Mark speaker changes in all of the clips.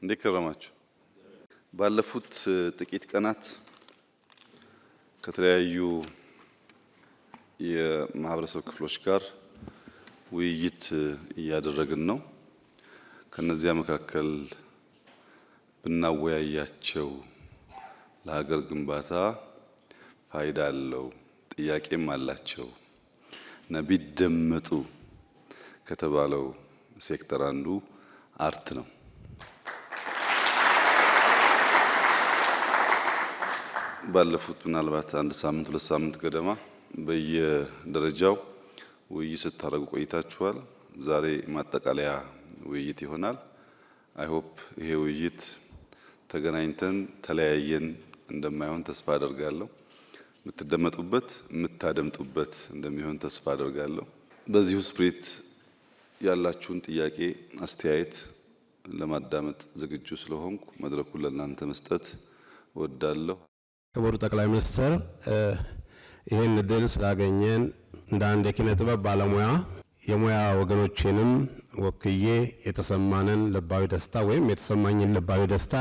Speaker 1: እንዴት ከረማችሁ? ባለፉት ጥቂት ቀናት ከተለያዩ የማህበረሰብ ክፍሎች ጋር ውይይት እያደረግን ነው። ከነዚያ መካከል ብናወያያቸው ለሀገር ግንባታ ፋይዳ አለው ጥያቄም አላቸው እና ቢደመጡ ከተባለው ሴክተር አንዱ አርት ነው። ባለፉት ምናልባት አንድ ሳምንት ሁለት ሳምንት ገደማ በየደረጃው ውይይት ስታደርጉ ቆይታችኋል። ዛሬ ማጠቃለያ ውይይት ይሆናል። አይ ሆፕ ይሄ ውይይት ተገናኝተን ተለያየን እንደማይሆን ተስፋ አደርጋለሁ። የምትደመጡበት የምታደምጡበት እንደሚሆን ተስፋ አደርጋለሁ። በዚሁ ስፕሪት ያላችሁን ጥያቄ፣ አስተያየት ለማዳመጥ ዝግጁ ስለሆንኩ መድረኩን ለእናንተ መስጠት እወዳለሁ።
Speaker 2: ክቡር ጠቅላይ ሚኒስትር ይህን እድል ስላገኘን እንደ አንድ የኪነ ጥበብ ባለሙያ የሙያ ወገኖቼንም ወክዬ የተሰማንን ልባዊ ደስታ ወይም የተሰማኝን ልባዊ ደስታ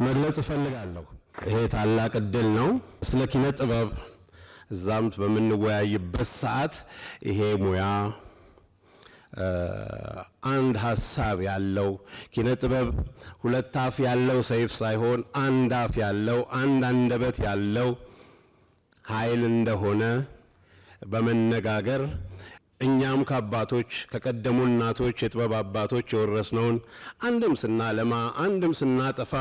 Speaker 2: መግለጽ እፈልጋለሁ። ይሄ ታላቅ እድል ነው። ስለ ኪነ ጥበብ እዛም በምንወያይበት ሰዓት ይሄ ሙያ አንድ ሀሳብ ያለው ኪነ ጥበብ ሁለት አፍ ያለው ሰይፍ ሳይሆን አንድ አፍ ያለው አንድ አንደበት ያለው ኃይል እንደሆነ በመነጋገር እኛም ከአባቶች ከቀደሙ እናቶች የጥበብ አባቶች የወረስነውን አንድም ስናለማ አንድም ስናጠፋ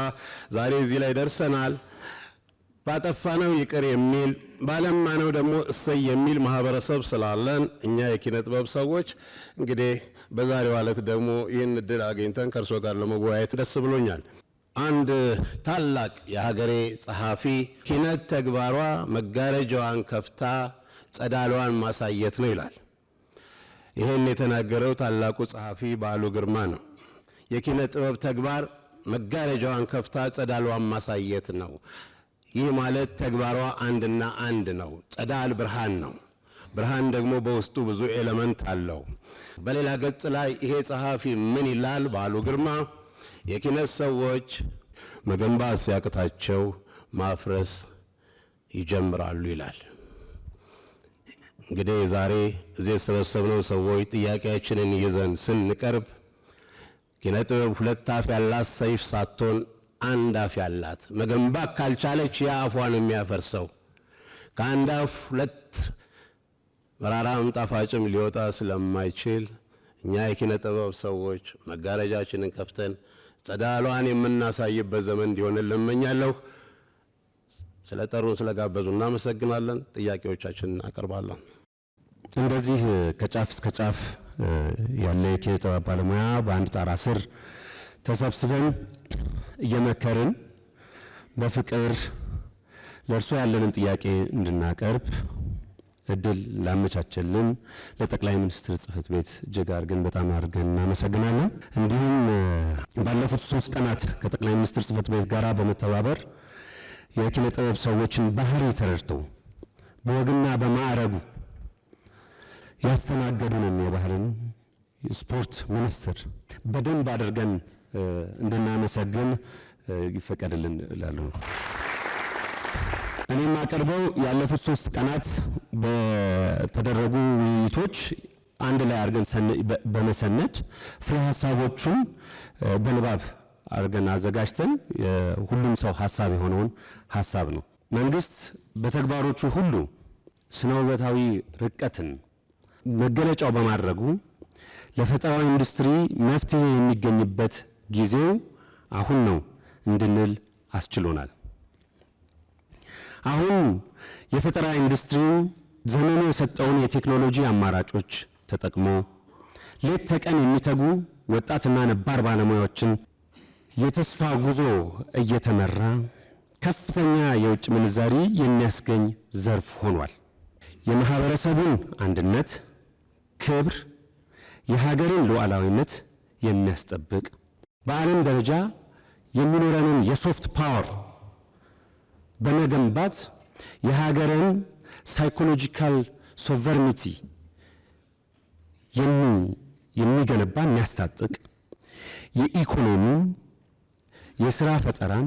Speaker 2: ዛሬ እዚህ ላይ ደርሰናል። ባጠፋነው ይቅር የሚል ባለማነው ደግሞ እሰይ የሚል ማህበረሰብ ስላለን እኛ የኪነ ጥበብ ሰዎች እንግዲህ በዛሬው ዕለት ደግሞ ይህን እድል አግኝተን ከእርሶ ጋር ለመወያየት ደስ ብሎኛል። አንድ ታላቅ የሀገሬ ጸሐፊ ኪነት ተግባሯ መጋረጃዋን ከፍታ ጸዳሏን ማሳየት ነው ይላል። ይህን የተናገረው ታላቁ ጸሐፊ በዓሉ ግርማ ነው። የኪነ ጥበብ ተግባር መጋረጃዋን ከፍታ ጸዳሏን ማሳየት ነው። ይህ ማለት ተግባሯ አንድና አንድ ነው። ጸዳል ብርሃን ነው። ብርሃን ደግሞ በውስጡ ብዙ ኤሌመንት አለው። በሌላ ገጽ ላይ ይሄ ጸሐፊ ምን ይላል? በዓሉ ግርማ የኪነት ሰዎች መገንባት ሲያቅታቸው ማፍረስ ይጀምራሉ ይላል። እንግዲህ ዛሬ እዚህ የተሰበሰብነው ሰዎች ጥያቄያችንን ይዘን ስንቀርብ ኪነ ጥበብ ሁለት አፍ ያላት ሰይፍ ሳትሆን አንድ አፍ ያላት፣ መገንባት ካልቻለች የአፏን የሚያፈርሰው ከአንድ አፍ ሁለት መራራም ጣፋጭም ሊወጣ ስለማይችል እኛ የኪነ ጥበብ ሰዎች መጋረጃችንን ከፍተን ጸዳሏን የምናሳይበት ዘመን እንዲሆንልን እመኛለሁ። ስለጠሩን ስለጋበዙ እናመሰግናለን። ጥያቄዎቻችንን እናቀርባለን።
Speaker 3: እንደዚህ ከጫፍ እስከ ጫፍ ያለ የኪነ ጥበብ ባለሙያ በአንድ ጣራ ስር ተሰብስበን እየመከርን በፍቅር ለእርሶ ያለንን ጥያቄ እንድናቀርብ እድል ላመቻቸልን ለጠቅላይ ሚኒስትር ጽሕፈት ቤት እጅግ አድርገን በጣም አድርገን እናመሰግናለን። እንዲሁም ባለፉት 3 ቀናት ከጠቅላይ ሚኒስትር ጽሕፈት ቤት ጋር በመተባበር የኪነ ጥበብ ሰዎችን ባህሪ ተረድቶ በወግና በማዕረጉ ያስተናገዱንን የባህልን ስፖርት ሚኒስትር በደንብ አድርገን እንድናመሰግን ይፈቀድልን እላለሁ። እኔ የማቀርበው ያለፉት 3 ቀናት በተደረጉ ውይይቶች አንድ ላይ አድርገን በመሰነድ ፍሬ ሀሳቦቹን በንባብ አድርገን አዘጋጅተን ሁሉም ሰው ሀሳብ የሆነውን ሀሳብ ነው። መንግስት በተግባሮቹ ሁሉ ስነ ውበታዊ ርቀትን መገለጫው በማድረጉ ለፈጠራዊ ኢንዱስትሪ መፍትሄ የሚገኝበት ጊዜው አሁን ነው እንድንል አስችሎናል። አሁን የፈጠራ ኢንዱስትሪው ዘመኑ የሰጠውን የቴክኖሎጂ አማራጮች ተጠቅሞ ሌት ተቀን የሚተጉ ወጣትና ነባር ባለሙያዎችን የተስፋ ጉዞ እየተመራ ከፍተኛ የውጭ ምንዛሪ የሚያስገኝ ዘርፍ ሆኗል። የማህበረሰቡን አንድነት፣ ክብር፣ የሀገርን ሉዓላዊነት የሚያስጠብቅ በዓለም ደረጃ የሚኖረንን የሶፍት ፓወር በመገንባት የሀገርን ሳይኮሎጂካል ሶቨርኒቲ የሚገነባ የሚያስታጥቅ የኢኮኖሚ
Speaker 2: የስራ ፈጠራን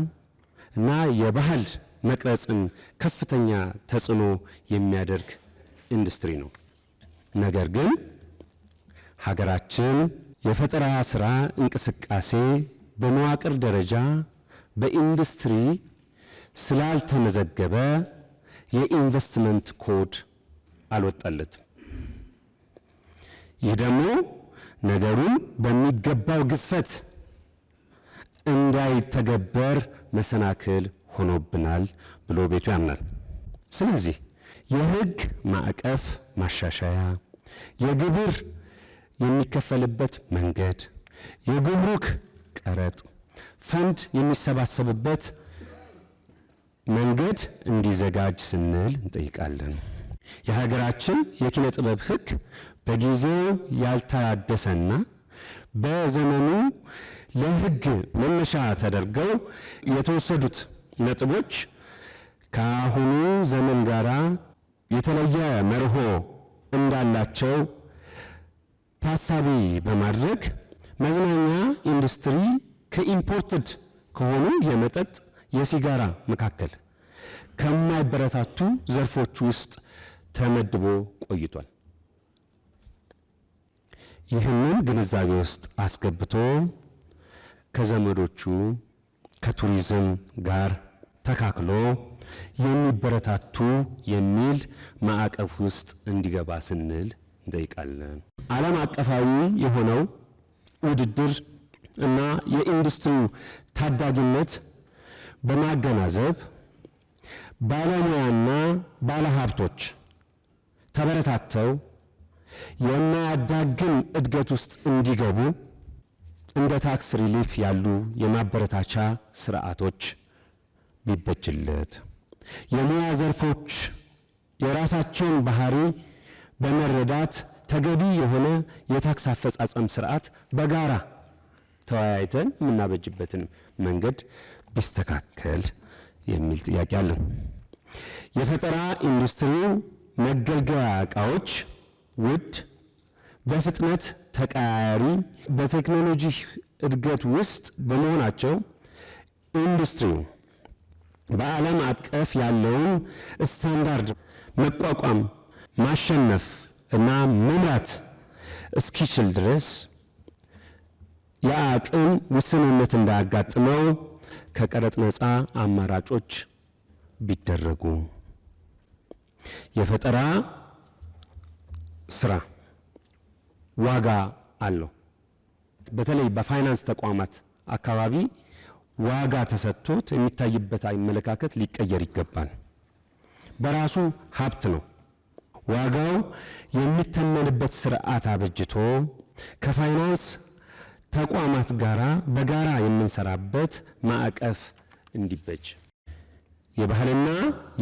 Speaker 2: እና የባህል መቅረጽን ከፍተኛ ተጽዕኖ የሚያደርግ ኢንዱስትሪ ነው። ነገር ግን ሀገራችን የፈጠራ ስራ እንቅስቃሴ በመዋቅር ደረጃ በኢንዱስትሪ ስላልተመዘገበ የኢንቨስትመንት ኮድ አልወጣለትም። ይህ ደግሞ ነገሩን በሚገባው ግዝፈት እንዳይተገበር መሰናክል ሆኖብናል ብሎ ቤቱ ያምናል። ስለዚህ የህግ ማዕቀፍ ማሻሻያ፣ የግብር የሚከፈልበት መንገድ፣ የጉምሩክ ቀረጥ ፈንድ የሚሰባሰብበት መንገድ እንዲዘጋጅ ስንል እንጠይቃለን። የሀገራችን የኪነ ጥበብ ህግ በጊዜው ያልታደሰና በዘመኑ ለህግ መነሻ ተደርገው የተወሰዱት ነጥቦች ከአሁኑ ዘመን ጋር የተለየ መርሆ እንዳላቸው ታሳቢ በማድረግ መዝናኛ ኢንዱስትሪ ከኢምፖርትድ ከሆኑ የመጠጥ የሲጋራ መካከል ከማይበረታቱ ዘርፎች ውስጥ ተመድቦ ቆይቷል። ይህንን ግንዛቤ ውስጥ አስገብቶ ከዘመዶቹ ከቱሪዝም ጋር ተካክሎ የሚበረታቱ የሚል ማዕቀፍ ውስጥ እንዲገባ ስንል እንጠይቃለን። ዓለም አቀፋዊ የሆነው ውድድር እና የኢንዱስትሪው ታዳጊነት በማገናዘብ ባለሙያና ባለሀብቶች ተበረታተው የማያዳግም እድገት ውስጥ እንዲገቡ እንደ ታክስ ሪሊፍ ያሉ የማበረታቻ ስርዓቶች ቢበጅለት፣ የሙያ ዘርፎች የራሳቸውን ባህሪ በመረዳት ተገቢ የሆነ የታክስ አፈጻጸም ስርዓት በጋራ ተወያይተን የምናበጅበትን መንገድ ቢስተካከል የሚል ጥያቄ አለን። የፈጠራ ኢንዱስትሪው መገልገያ ዕቃዎች ውድ፣ በፍጥነት ተቀያያሪ፣ በቴክኖሎጂ እድገት ውስጥ በመሆናቸው ኢንዱስትሪው በዓለም አቀፍ ያለውን ስታንዳርድ መቋቋም፣ ማሸነፍ እና መምራት እስኪችል ድረስ የአቅም ውስንነት እንዳያጋጥመው ከቀረጥ ነፃ አማራጮች ቢደረጉ፣ የፈጠራ ስራ ዋጋ አለው። በተለይ በፋይናንስ ተቋማት አካባቢ ዋጋ ተሰጥቶት የሚታይበት አመለካከት ሊቀየር ይገባል። በራሱ ሀብት ነው። ዋጋው የሚተመንበት ስርዓት አበጅቶ ከፋይናንስ ተቋማት ጋራ በጋራ የምንሰራበት ማዕቀፍ እንዲበጅ። የባህልና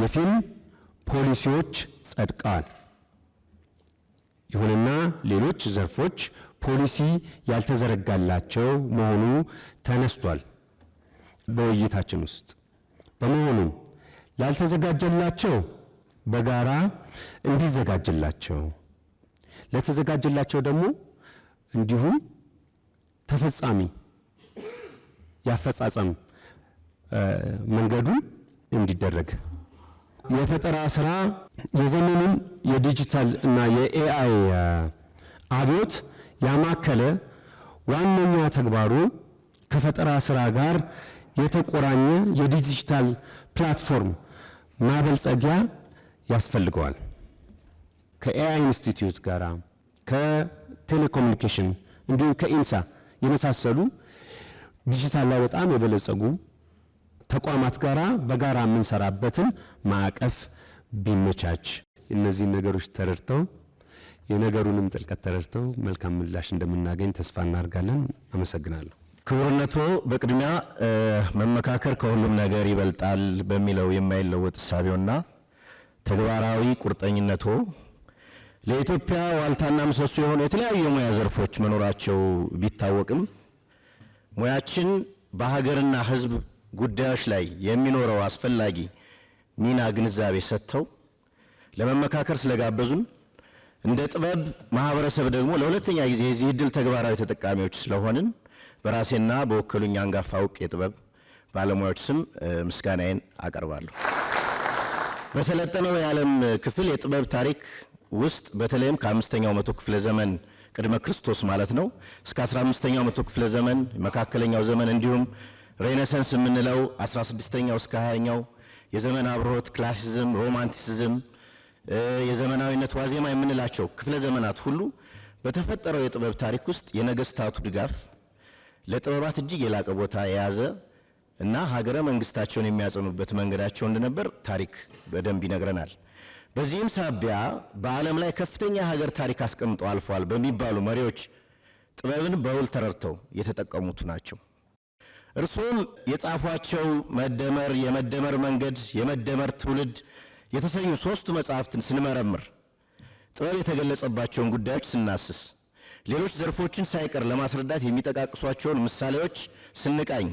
Speaker 2: የፊልም ፖሊሲዎች ጸድቀዋል። ይሁንና ሌሎች ዘርፎች ፖሊሲ ያልተዘረጋላቸው መሆኑ ተነስቷል በውይይታችን ውስጥ። በመሆኑም ላልተዘጋጀላቸው በጋራ እንዲዘጋጅላቸው፣ ለተዘጋጀላቸው ደግሞ እንዲሁም ተፈጻሚ ያፈጻጸም መንገዱ እንዲደረግ፣ የፈጠራ ስራ የዘመኑን የዲጂታል እና የኤአይ አብዮት ያማከለ ዋነኛ ተግባሩ ከፈጠራ ስራ ጋር የተቆራኘ የዲጂታል ፕላትፎርም ማበልጸጊያ ያስፈልገዋል። ከኤአይ ኢንስቲትዩት ጋር ከቴሌኮሙኒኬሽን እንዲሁም ከኢንሳ የመሳሰሉ ዲጂታል ላይ በጣም የበለጸጉ ተቋማት ጋራ በጋራ የምንሰራበትን ማዕቀፍ ቢመቻች፣ እነዚህ ነገሮች ተረድተው የነገሩንም ጥልቀት ተረድተው መልካም ምላሽ እንደምናገኝ ተስፋ እናደርጋለን። አመሰግናለሁ።
Speaker 4: ክቡርነቶ፣ በቅድሚያ መመካከር ከሁሉም ነገር ይበልጣል በሚለው የማይለወጥ እሳቤውና ተግባራዊ ቁርጠኝነቶ ለኢትዮጵያ ዋልታና ምሰሶ የሆኑ የተለያዩ የሙያ ዘርፎች መኖራቸው ቢታወቅም ሙያችን በሀገርና ሕዝብ ጉዳዮች ላይ የሚኖረው አስፈላጊ ሚና ግንዛቤ ሰጥተው ለመመካከር ስለጋበዙን እንደ ጥበብ ማህበረሰብ ደግሞ ለሁለተኛ ጊዜ የዚህ ዕድል ተግባራዊ ተጠቃሚዎች ስለሆንን በራሴና በወከሉኝ አንጋፋ ዕውቅ የጥበብ ባለሙያዎች ስም ምስጋናዬን አቀርባለሁ። በሰለጠነው የዓለም ክፍል የጥበብ ታሪክ ውስጥ በተለይም ከ5ኛው መቶ ክፍለ ዘመን ቅድመ ክርስቶስ ማለት ነው እስከ 15ኛው መቶ ክፍለ ዘመን መካከለኛው ዘመን እንዲሁም ሬኔሳንስ የምንለው 16ኛው እስከ 20ኛው የዘመን አብሮት ክላሲዝም፣ ሮማንቲሲዝም፣ የዘመናዊነት ዋዜማ የምንላቸው ክፍለ ዘመናት ሁሉ በተፈጠረው የጥበብ ታሪክ ውስጥ የነገስታቱ ድጋፍ ለጥበባት እጅግ የላቀ ቦታ የያዘ እና ሀገረ መንግስታቸውን የሚያጸኑበት መንገዳቸው እንደነበር ታሪክ በደንብ ይነግረናል። በዚህም ሳቢያ በዓለም ላይ ከፍተኛ ሀገር ታሪክ አስቀምጠው አልፏል በሚባሉ መሪዎች ጥበብን በውል ተረድተው የተጠቀሙት ናቸው። እርሱም የጻፏቸው መደመር፣ የመደመር መንገድ፣ የመደመር ትውልድ የተሰኙ 3 መጽሐፍትን ስንመረምር ጥበብ የተገለጸባቸውን ጉዳዮች ስናስስ ሌሎች ዘርፎችን ሳይቀር ለማስረዳት የሚጠቃቅሷቸውን ምሳሌዎች ስንቃኝ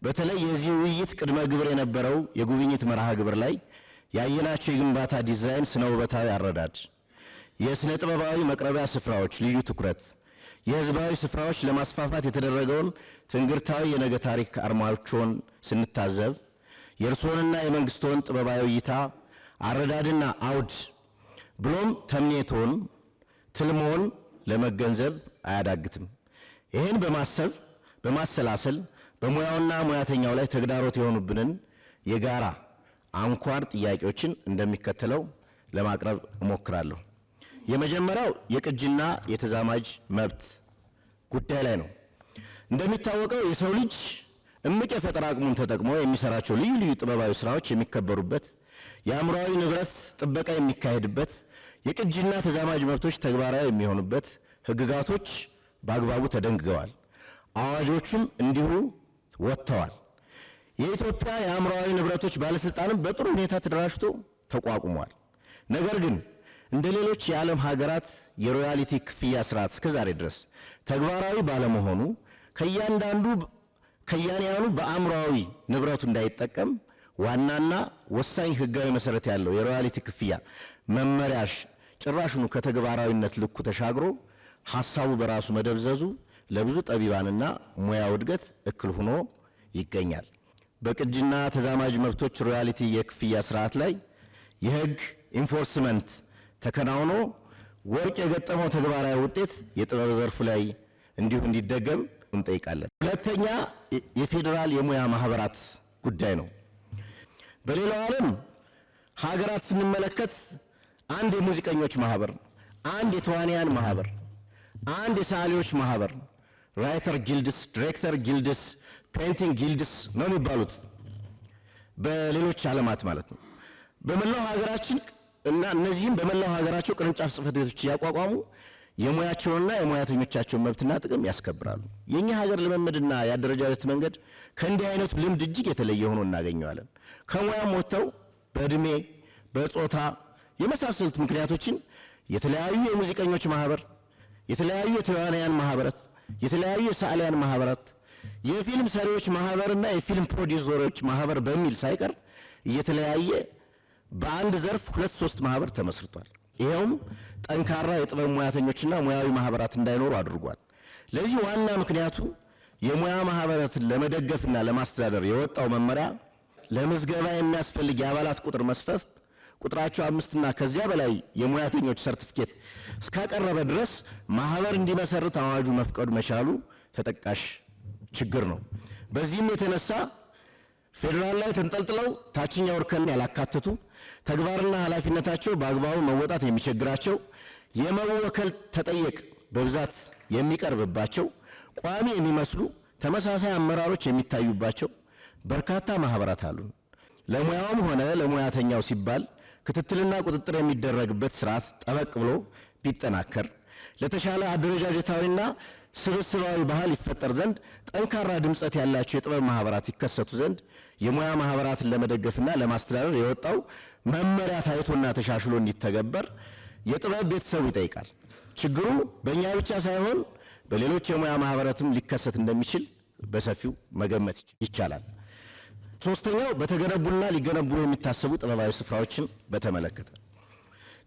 Speaker 4: በተለይ የዚህ ውይይት ቅድመ ግብር የነበረው የጉብኝት መርሃ ግብር ላይ ያየናቸው የግንባታ ዲዛይን ስነ ውበታዊ አረዳድ፣ የስነ ጥበባዊ መቅረቢያ ስፍራዎች ልዩ ትኩረት፣ የህዝባዊ ስፍራዎች ለማስፋፋት የተደረገውን ትንግርታዊ የነገ ታሪክ አርማዎችን ስንታዘብ የእርስዎንና የመንግስቶን ጥበባዊ እይታ አረዳድና አውድ ብሎም ተምኔቶን ትልሞን ለመገንዘብ አያዳግትም። ይህን በማሰብ በማሰላሰል በሙያውና ሙያተኛው ላይ ተግዳሮት የሆኑብንን የጋራ አንኳር ጥያቄዎችን እንደሚከተለው ለማቅረብ እሞክራለሁ። የመጀመሪያው የቅጂና የተዛማጅ መብት ጉዳይ ላይ ነው። እንደሚታወቀው የሰው ልጅ እምቅ የፈጠራ አቅሙን ተጠቅሞ የሚሰራቸው ልዩ ልዩ ጥበባዊ ስራዎች የሚከበሩበት፣ የአእምሯዊ ንብረት ጥበቃ የሚካሄድበት፣ የቅጂና ተዛማጅ መብቶች ተግባራዊ የሚሆኑበት ህግጋቶች በአግባቡ ተደንግገዋል። አዋጆቹም እንዲሁ ወጥተዋል። የኢትዮጵያ የአእምሯዊ ንብረቶች ባለስልጣንም በጥሩ ሁኔታ ተደራጅቶ ተቋቁሟል። ነገር ግን እንደ ሌሎች የዓለም ሀገራት የሮያሊቲ ክፍያ ስርዓት እስከዛሬ ድረስ ተግባራዊ ባለመሆኑ ከያንያኑ በአእምሯዊ ንብረቱ እንዳይጠቀም ዋናና ወሳኝ ህጋዊ መሰረት ያለው የሮያሊቲ ክፍያ መመሪያሽ ጭራሹኑ ከተግባራዊነት ልኩ ተሻግሮ ሐሳቡ በራሱ መደብዘዙ ለብዙ ጠቢባንና ሙያው እድገት እክል ሆኖ ይገኛል። በቅጂና ተዛማጅ መብቶች ሮያሊቲ የክፍያ ስርዓት ላይ የህግ ኢንፎርስመንት ተከናውኖ ወርቅ የገጠመው ተግባራዊ ውጤት የጥበብ ዘርፉ ላይ እንዲሁ እንዲደገም እንጠይቃለን። ሁለተኛ የፌዴራል የሙያ ማህበራት ጉዳይ ነው። በሌላው ዓለም ሀገራት ስንመለከት አንድ የሙዚቀኞች ማህበር፣ አንድ የተዋንያን ማህበር፣ አንድ የሰዓሊዎች ማህበር፣ ራይተር ጊልድስ፣ ዲሬክተር ጊልድስ፣ ፔይንቲንግ ጊልድስ ነው የሚባሉት በሌሎች ዓለማት ማለት ነው። በመላው ሀገራችን እና እነዚህም በመላው ሀገራቸው ቅርንጫፍ ጽሕፈት ቤቶች እያቋቋሙ የሙያቸውንና የሙያተኞቻቸውን መብትና ጥቅም ያስከብራሉ። የኛ ሀገር ልምምድና የአደረጃጀት መንገድ ከእንዲህ አይነቱ ልምድ እጅግ የተለየ ሆኖ እናገኘዋለን። ከሙያም ወጥተው በእድሜ በጾታ የመሳሰሉት ምክንያቶችን የተለያዩ የሙዚቀኞች ማህበር፣ የተለያዩ የተዋናያን ማህበራት፣ የተለያዩ የሰዓሊያን ማህበራት፣ የፊልም ሰሪዎች ማህበርና የፊልም ፕሮዲውሰሮች ማህበር በሚል ሳይቀር እየተለያየ በአንድ ዘርፍ 2-3 ማህበር ተመስርቷል። ይሄውም ጠንካራ የጥበብ ሙያተኞችና ሙያዊ ማህበራት እንዳይኖሩ አድርጓል። ለዚህ ዋና ምክንያቱ የሙያ ማህበራትን ለመደገፍና ለማስተዳደር የወጣው መመሪያ ለምዝገባ የሚያስፈልግ የአባላት ቁጥር መስፈርት ቁጥራቸው 5 እና ከዚያ በላይ የሙያተኞች ሰርቲፊኬት እስካቀረበ ድረስ ማህበር እንዲመሰርት አዋጁ መፍቀዱ መቻሉ ተጠቃሽ ችግር ነው። በዚህም የተነሳ ፌዴራል ላይ ተንጠልጥለው ታችኛው እርከን ያላካተቱ ተግባርና ኃላፊነታቸው በአግባቡ መወጣት የሚቸግራቸው የመወከል ተጠየቅ በብዛት የሚቀርብባቸው ቋሚ የሚመስሉ ተመሳሳይ አመራሮች የሚታዩባቸው በርካታ ማህበራት አሉ። ለሙያውም ሆነ ለሙያተኛው ሲባል ክትትልና ቁጥጥር የሚደረግበት ስርዓት ጠበቅ ብሎ ቢጠናከር ለተሻለ አደረጃጀታዊና ስብስባዊ ባህል ይፈጠር ዘንድ ጠንካራ ድምጸት ያላቸው የጥበብ ማህበራት ይከሰቱ ዘንድ የሙያ ማህበራትን ለመደገፍና ለማስተዳደር የወጣው መመሪያ ታይቶና ተሻሽሎ እንዲተገበር የጥበብ ቤተሰቡ ይጠይቃል። ችግሩ በእኛ ብቻ ሳይሆን በሌሎች የሙያ ማህበራትም ሊከሰት እንደሚችል በሰፊው መገመት ይቻላል። ሶስተኛው በተገነቡና ሊገነቡ የሚታሰቡ ጥበባዊ ስፍራዎችን በተመለከተ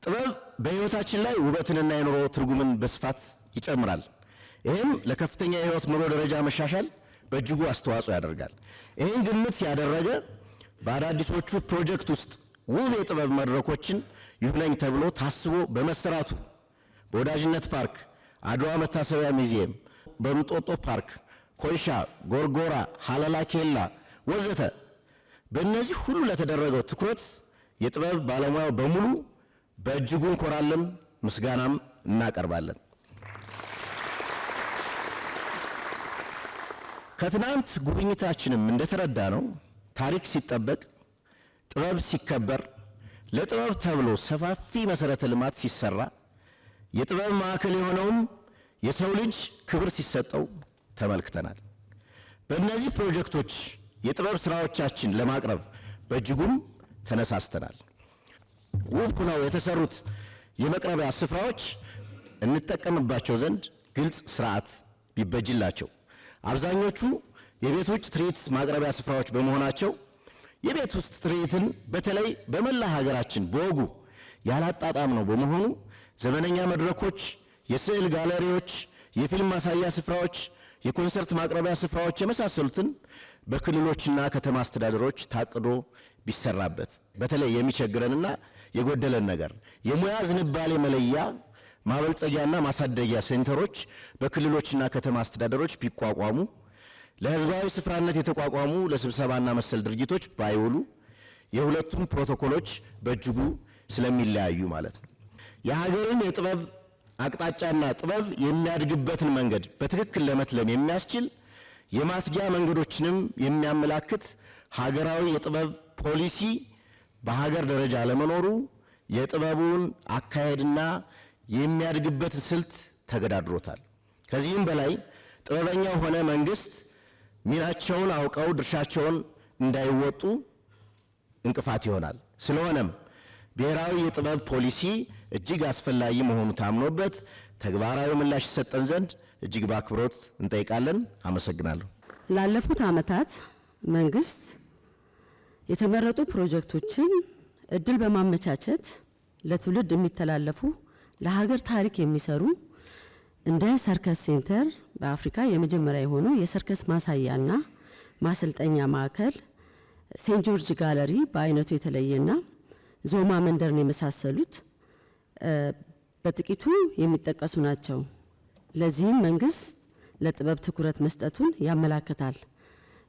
Speaker 4: ጥበብ በህይወታችን ላይ ውበትንና የኑሮ ትርጉምን በስፋት ይጨምራል። ይህም ለከፍተኛ የህይወት ኑሮ ደረጃ መሻሻል በእጅጉ አስተዋጽኦ ያደርጋል። ይህን ግምት ያደረገ በአዳዲሶቹ ፕሮጀክት ውስጥ ውብ የጥበብ መድረኮችን ይሁነኝ ተብሎ ታስቦ በመሰራቱ በወዳጅነት ፓርክ፣ አድዋ መታሰቢያ ሙዚየም፣ በእንጦጦ ፓርክ፣ ኮይሻ፣ ጎርጎራ፣ ሀለላ ኬላ ወዘተ በእነዚህ ሁሉ ለተደረገው ትኩረት የጥበብ ባለሙያው በሙሉ በእጅጉ እንኮራለን፣ ምስጋናም እናቀርባለን። ከትናንት ጉብኝታችንም እንደተረዳ ነው ታሪክ ሲጠበቅ፣ ጥበብ ሲከበር፣ ለጥበብ ተብሎ ሰፋፊ መሰረተ ልማት ሲሰራ፣ የጥበብ ማዕከል የሆነውም የሰው ልጅ ክብር ሲሰጠው ተመልክተናል። በእነዚህ ፕሮጀክቶች የጥበብ ስራዎቻችን ለማቅረብ በእጅጉም ተነሳስተናል። ውብ ሆነው የተሰሩት የመቅረቢያ ስፍራዎች እንጠቀምባቸው ዘንድ ግልጽ ስርዓት ቢበጅላቸው፣ አብዛኞቹ የቤት ውጭ ትርኢት ማቅረቢያ ስፍራዎች በመሆናቸው የቤት ውስጥ ትርኢትን በተለይ በመላ ሀገራችን በወጉ ያላጣጣም ነው በመሆኑ ዘመነኛ መድረኮች፣ የስዕል ጋለሪዎች፣ የፊልም ማሳያ ስፍራዎች፣ የኮንሰርት ማቅረቢያ ስፍራዎች የመሳሰሉትን በክልሎችና ከተማ አስተዳደሮች ታቅዶ ቢሰራበት፣ በተለይ የሚቸግረንና የጎደለን ነገር የሙያ ዝንባሌ መለያ ማበልጸጊያና ማሳደጊያ ሴንተሮች በክልሎችና ከተማ አስተዳደሮች ቢቋቋሙ፣ ለህዝባዊ ስፍራነት የተቋቋሙ ለስብሰባና መሰል ድርጊቶች ባይውሉ፣ የሁለቱም ፕሮቶኮሎች በእጅጉ ስለሚለያዩ ማለት ነው። የሀገርን የጥበብ አቅጣጫና ጥበብ የሚያድግበትን መንገድ በትክክል ለመትለም የሚያስችል የማትጊያ መንገዶችንም የሚያመላክት ሀገራዊ የጥበብ ፖሊሲ በሀገር ደረጃ ለመኖሩ የጥበቡን አካሄድና የሚያድግበትን ስልት ተገዳድሮታል። ከዚህም በላይ ጥበበኛው ሆነ መንግስት ሚናቸውን አውቀው ድርሻቸውን እንዳይወጡ እንቅፋት ይሆናል። ስለሆነም ብሔራዊ የጥበብ ፖሊሲ እጅግ አስፈላጊ መሆኑ ታምኖበት ተግባራዊ ምላሽ ይሰጠን ዘንድ እጅግ በአክብሮት እንጠይቃለን። አመሰግናለሁ።
Speaker 5: ላለፉት ዓመታት መንግስት የተመረጡ ፕሮጀክቶችን እድል በማመቻቸት ለትውልድ የሚተላለፉ ለሀገር ታሪክ የሚሰሩ እንደ ሰርከስ ሴንተር በአፍሪካ የመጀመሪያ የሆነው የሰርከስ ማሳያና ማሰልጠኛ ማዕከል፣ ሴንት ጆርጅ ጋለሪ በአይነቱ የተለየና ዞማ መንደርን የመሳሰሉት በጥቂቱ የሚጠቀሱ ናቸው። ለዚህም መንግስት ለጥበብ ትኩረት መስጠቱን ያመላክታል።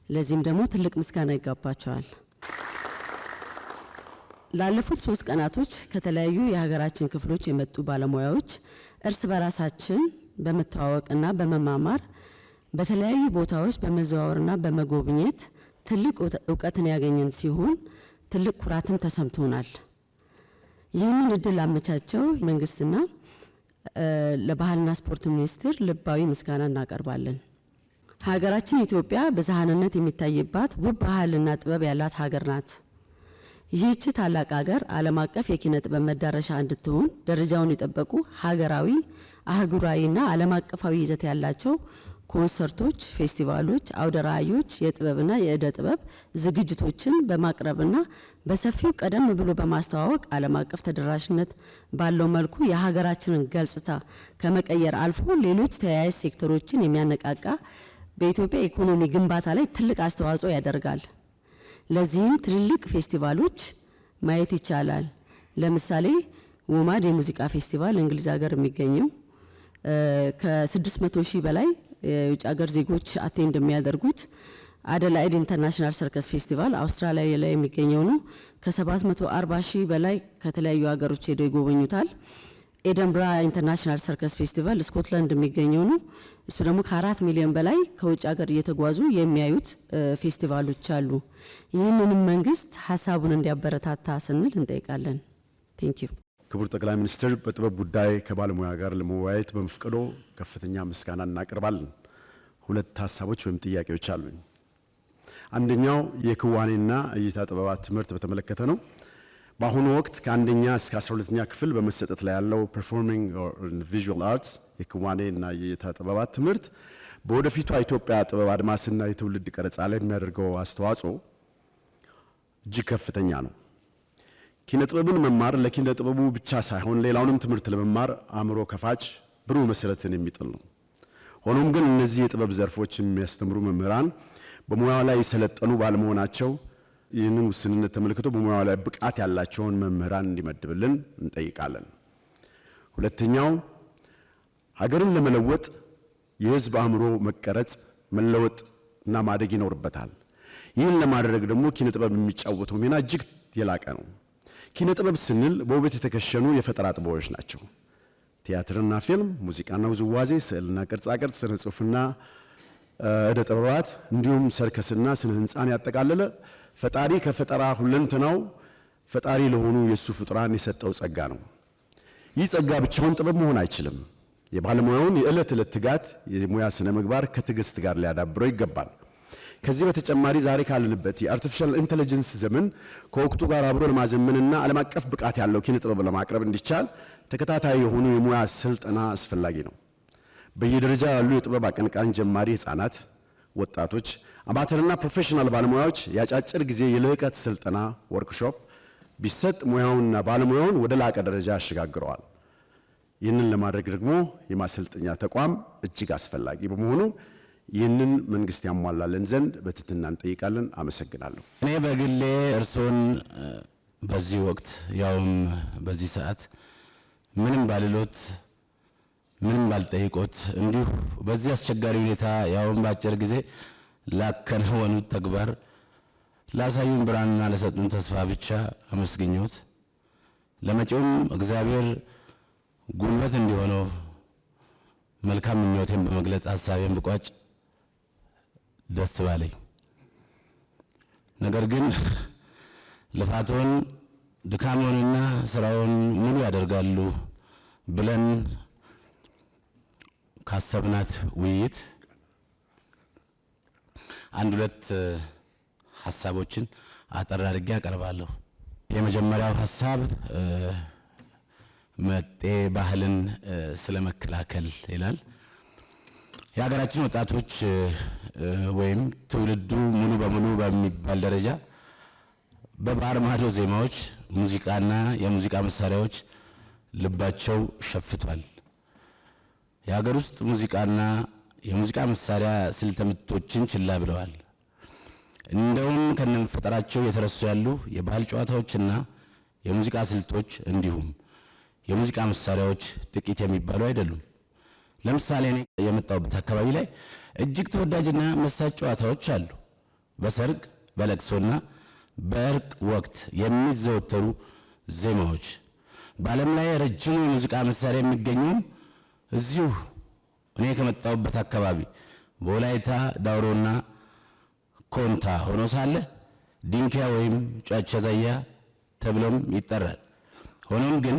Speaker 5: ለዚህም ደግሞ ትልቅ ምስጋና ይገባቸዋል። ላለፉት 3 ቀናቶች ከተለያዩ የሀገራችን ክፍሎች የመጡ ባለሙያዎች እርስ በራሳችን በመተዋወቅና በመማማር በተለያዩ ቦታዎች በመዘዋወርና በመጎብኘት ትልቅ እውቀትን ያገኘን ሲሆን ትልቅ ኩራትም ተሰምቶናል። ይህንን እድል አመቻቸው መንግስትና ለባህልና ስፖርት ሚኒስቴር ልባዊ ምስጋና እናቀርባለን። ሀገራችን ኢትዮጵያ ብዝሃነት የሚታይባት ውብ ባህልና ጥበብ ያላት ሀገር ናት። ይህች ታላቅ ሀገር ዓለም አቀፍ የኪነ ጥበብ መዳረሻ እንድትሆን ደረጃውን የጠበቁ ሀገራዊ፣ አህጉራዊና ዓለም አቀፋዊ ይዘት ያላቸው ኮንሰርቶች፣ ፌስቲቫሎች፣ አውደ ርዕዮች፣ የጥበብና የእደ ጥበብ ዝግጅቶችን በማቅረብና በሰፊው ቀደም ብሎ በማስተዋወቅ ዓለም አቀፍ ተደራሽነት ባለው መልኩ የሀገራችንን ገጽታ ከመቀየር አልፎ ሌሎች ተያያዥ ሴክተሮችን የሚያነቃቃ በኢትዮጵያ ኢኮኖሚ ግንባታ ላይ ትልቅ አስተዋጽኦ ያደርጋል። ለዚህም ትልልቅ ፌስቲቫሎች ማየት ይቻላል። ለምሳሌ ወማድ የሙዚቃ ፌስቲቫል እንግሊዝ ሀገር የሚገኘው ከ600 ሺህ በላይ የውጭ ሀገር ዜጎች አቴንድ የሚያደርጉት፣ አደላይድ ኢንተርናሽናል ሰርከስ ፌስቲቫል አውስትራሊያ ላይ የሚገኘው ነው። ከ740 ሺህ በላይ ከተለያዩ ሀገሮች ሄደው ይጎበኙታል። ኤደንብራ ኢንተርናሽናል ሰርከስ ፌስቲቫል ስኮትላንድ የሚገኘው ነው። እሱ ደግሞ ከ4 ሚሊዮን በላይ ከውጭ ሀገር እየተጓዙ የሚያዩት ፌስቲቫሎች አሉ። ይህንንም መንግስት ሀሳቡን እንዲያበረታታ ስንል እንጠይቃለን። ቴንኪዩ።
Speaker 6: ክቡር ጠቅላይ ሚኒስትር፣ በጥበብ ጉዳይ ከባለሙያ ጋር ለመወያየት በመፍቀዶ ከፍተኛ ምስጋና እናቀርባለን። 2 ሀሳቦች ወይም ጥያቄዎች አሉኝ። አንደኛው የክዋኔና እይታ ጥበባት ትምህርት በተመለከተ ነው። በአሁኑ ወቅት ከ1ኛ እስከ 12ኛ ክፍል በመሰጠት ላይ ያለው ፐርፎርሚንግ ቪዥዋል አርትስ የክዋኔና የእይታ ጥበባት ትምህርት በወደፊቷ ኢትዮጵያ ጥበብ አድማስና የትውልድ ቀረጻ ላይ የሚያደርገው አስተዋጽኦ እጅግ ከፍተኛ ነው። ኪነ ጥበብን መማር ለኪነ ጥበቡ ብቻ ሳይሆን ሌላውንም ትምህርት ለመማር አእምሮ ከፋች ብሩህ መሰረትን የሚጥል ነው። ሆኖም ግን እነዚህ የጥበብ ዘርፎች የሚያስተምሩ መምህራን በሙያው ላይ የሰለጠኑ ባለመሆናቸው ይህንን ውስንነት ተመልክቶ በሙያው ላይ ብቃት ያላቸውን መምህራን እንዲመድብልን እንጠይቃለን። ሁለተኛው ሀገርን ለመለወጥ የህዝብ አእምሮ መቀረጽ መለወጥ እና ማደግ ይኖርበታል። ይህን ለማድረግ ደግሞ ኪነ ጥበብ የሚጫወተው ሚና እጅግ የላቀ ነው። ኪነ ጥበብ ስንል በውበት የተከሸኑ የፈጠራ ጥበቦች ናቸው። ቲያትርና ፊልም፣ ሙዚቃና ውዝዋዜ፣ ስዕልና ቅርጻቅርጽ፣ ስነ ጽሁፍና እደ ጥበባት እንዲሁም ሰርከስና ስነ ህንፃን ያጠቃለለ ፈጣሪ ከፈጠራ ሁለንተናው ፈጣሪ ለሆኑ የሱ ፍጡራን የሰጠው ጸጋ ነው። ይህ ጸጋ ብቻውን ጥበብ መሆን አይችልም። የባለሙያውን የዕለት ዕለት ትጋት የሙያ ስነ ምግባር ከትዕግስት ጋር ሊያዳብረው ይገባል። ከዚህ በተጨማሪ ዛሬ ካለንበት የአርቲፊሻል ኢንተለጀንስ ዘመን ከወቅቱ ጋር አብሮ ለማዘመንና ዓለም አቀፍ ብቃት ያለው ኪነ ጥበብ ለማቅረብ እንዲቻል ተከታታይ የሆኑ የሙያ ስልጠና አስፈላጊ ነው። በየደረጃ ያሉ የጥበብ አቀንቃኝ ጀማሪ ህፃናት፣ ወጣቶች፣ አማተርና ፕሮፌሽናል ባለሙያዎች የአጫጭር ጊዜ የልህቀት ስልጠና ወርክሾፕ ቢሰጥ ሙያውንና ባለሙያውን ወደ ላቀ ደረጃ ያሸጋግረዋል። ይህንን ለማድረግ ደግሞ የማሰልጠኛ ተቋም እጅግ አስፈላጊ በመሆኑ ይህንን መንግስት ያሟላልን ዘንድ በትህትና እንጠይቃለን። አመሰግናለሁ።
Speaker 3: እኔ በግሌ እርስዎን በዚህ ወቅት ያውም በዚህ ሰዓት ምንም ባልሎት ምንም ባልጠይቆት እንዲሁ በዚህ አስቸጋሪ ሁኔታ ያውም በአጭር ጊዜ ላከናወኑት ተግባር ላሳዩን ብርሃንና ለሰጡን ተስፋ ብቻ አመስግኞት ለመጪውም እግዚአብሔር ጉልበት እንዲሆነው መልካም ምኞቴን በመግለጽ ሀሳቤን ብቋጭ ደስ ባለኝ። ነገር ግን ልፋቶን ድካሞንና ስራውን ሙሉ ያደርጋሉ ብለን ካሰብናት ውይይት አንድ ሁለት ሀሳቦችን አጠር አድርጌ አቀርባለሁ። የመጀመሪያው ሀሳብ መጤ ባህልን ስለመከላከል ይላል። የሀገራችን ወጣቶች ወይም ትውልዱ ሙሉ በሙሉ በሚባል ደረጃ በባህር ማዶ ዜማዎች፣ ሙዚቃና የሙዚቃ መሳሪያዎች ልባቸው ሸፍቷል። የሀገር ውስጥ ሙዚቃና የሙዚቃ መሳሪያ ስልተ ምቶችን ችላ ብለዋል። እንደውም ከነፈጠራቸው የተረሱ ያሉ የባህል ጨዋታዎችና የሙዚቃ ስልቶች እንዲሁም የሙዚቃ መሳሪያዎች ጥቂት የሚባሉ አይደሉም። ለምሳሌ እኔ የመጣሁበት አካባቢ ላይ እጅግ ተወዳጅና መሳጭ ጨዋታዎች አሉ። በሰርግ በለቅሶና በእርቅ ወቅት የሚዘወተሩ ዜማዎች። በዓለም ላይ ረጅሙ የሙዚቃ መሳሪያ የሚገኘውም እዚሁ እኔ ከመጣሁበት አካባቢ በወላይታ ዳውሮና ኮንታ ሆኖ ሳለ ዲንኪያ ወይም ጫቸ ዘያ ተብሎም ይጠራል። ሆኖም ግን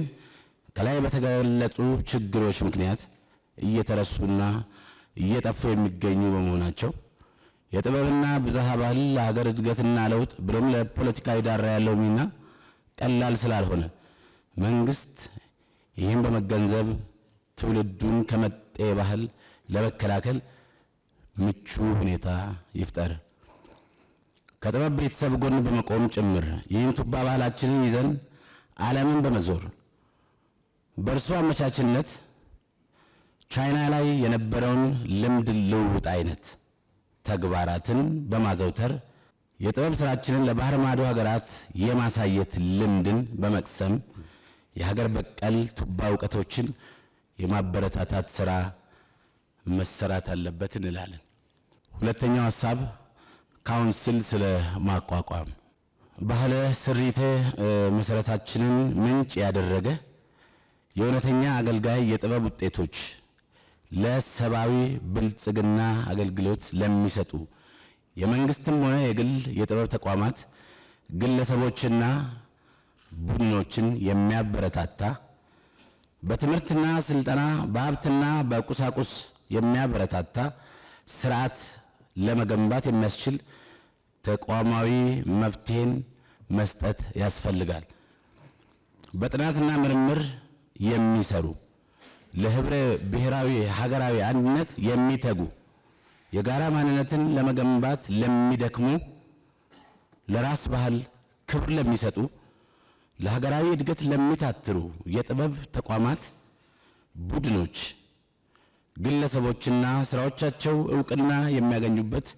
Speaker 3: ከላይ በተገለጹ ችግሮች ምክንያት እየተረሱና እየጠፉ የሚገኙ በመሆናቸው የጥበብና ብዝሃ ባህል ለሀገር እድገትና ለውጥ ብሎም ለፖለቲካዊ ዳራ ያለው ሚና ቀላል ስላልሆነ መንግስት ይህን በመገንዘብ ትውልዱን ከመጤ ባህል ለመከላከል ምቹ ሁኔታ ይፍጠር። ከጥበብ ቤተሰብ ጎን በመቆም ጭምር ይህን ቱባ ባህላችንን ይዘን ዓለምን በመዞር በእርሱ አመቻችነት ቻይና ላይ የነበረውን ልምድ ልውውጥ አይነት ተግባራትን በማዘውተር የጥበብ ስራችንን ለባህር ማዶ ሀገራት የማሳየት ልምድን በመቅሰም የሀገር በቀል ቱባ እውቀቶችን የማበረታታት ስራ መሰራት አለበት እንላለን። ሁለተኛው ሀሳብ ካውንስል ስለ ማቋቋም ባህለ ስሪተ መሰረታችንን ምንጭ ያደረገ የእውነተኛ አገልጋይ የጥበብ ውጤቶች ለሰብአዊ ብልጽግና አገልግሎት ለሚሰጡ የመንግስትም ሆነ የግል የጥበብ ተቋማት ግለሰቦችና ቡድኖችን የሚያበረታታ በትምህርትና ስልጠና በሀብትና በቁሳቁስ የሚያበረታታ ስርዓት ለመገንባት የሚያስችል ተቋማዊ መፍትሄን መስጠት ያስፈልጋል። በጥናትና ምርምር የሚሰሩ ለህብረ ብሔራዊ ሀገራዊ አንድነት የሚተጉ የጋራ ማንነትን ለመገንባት ለሚደክሙ ለራስ ባህል ክብር ለሚሰጡ ለሀገራዊ እድገት ለሚታትሩ የጥበብ ተቋማት ቡድኖች
Speaker 2: ግለሰቦችና ስራዎቻቸው እውቅና የሚያገኙበት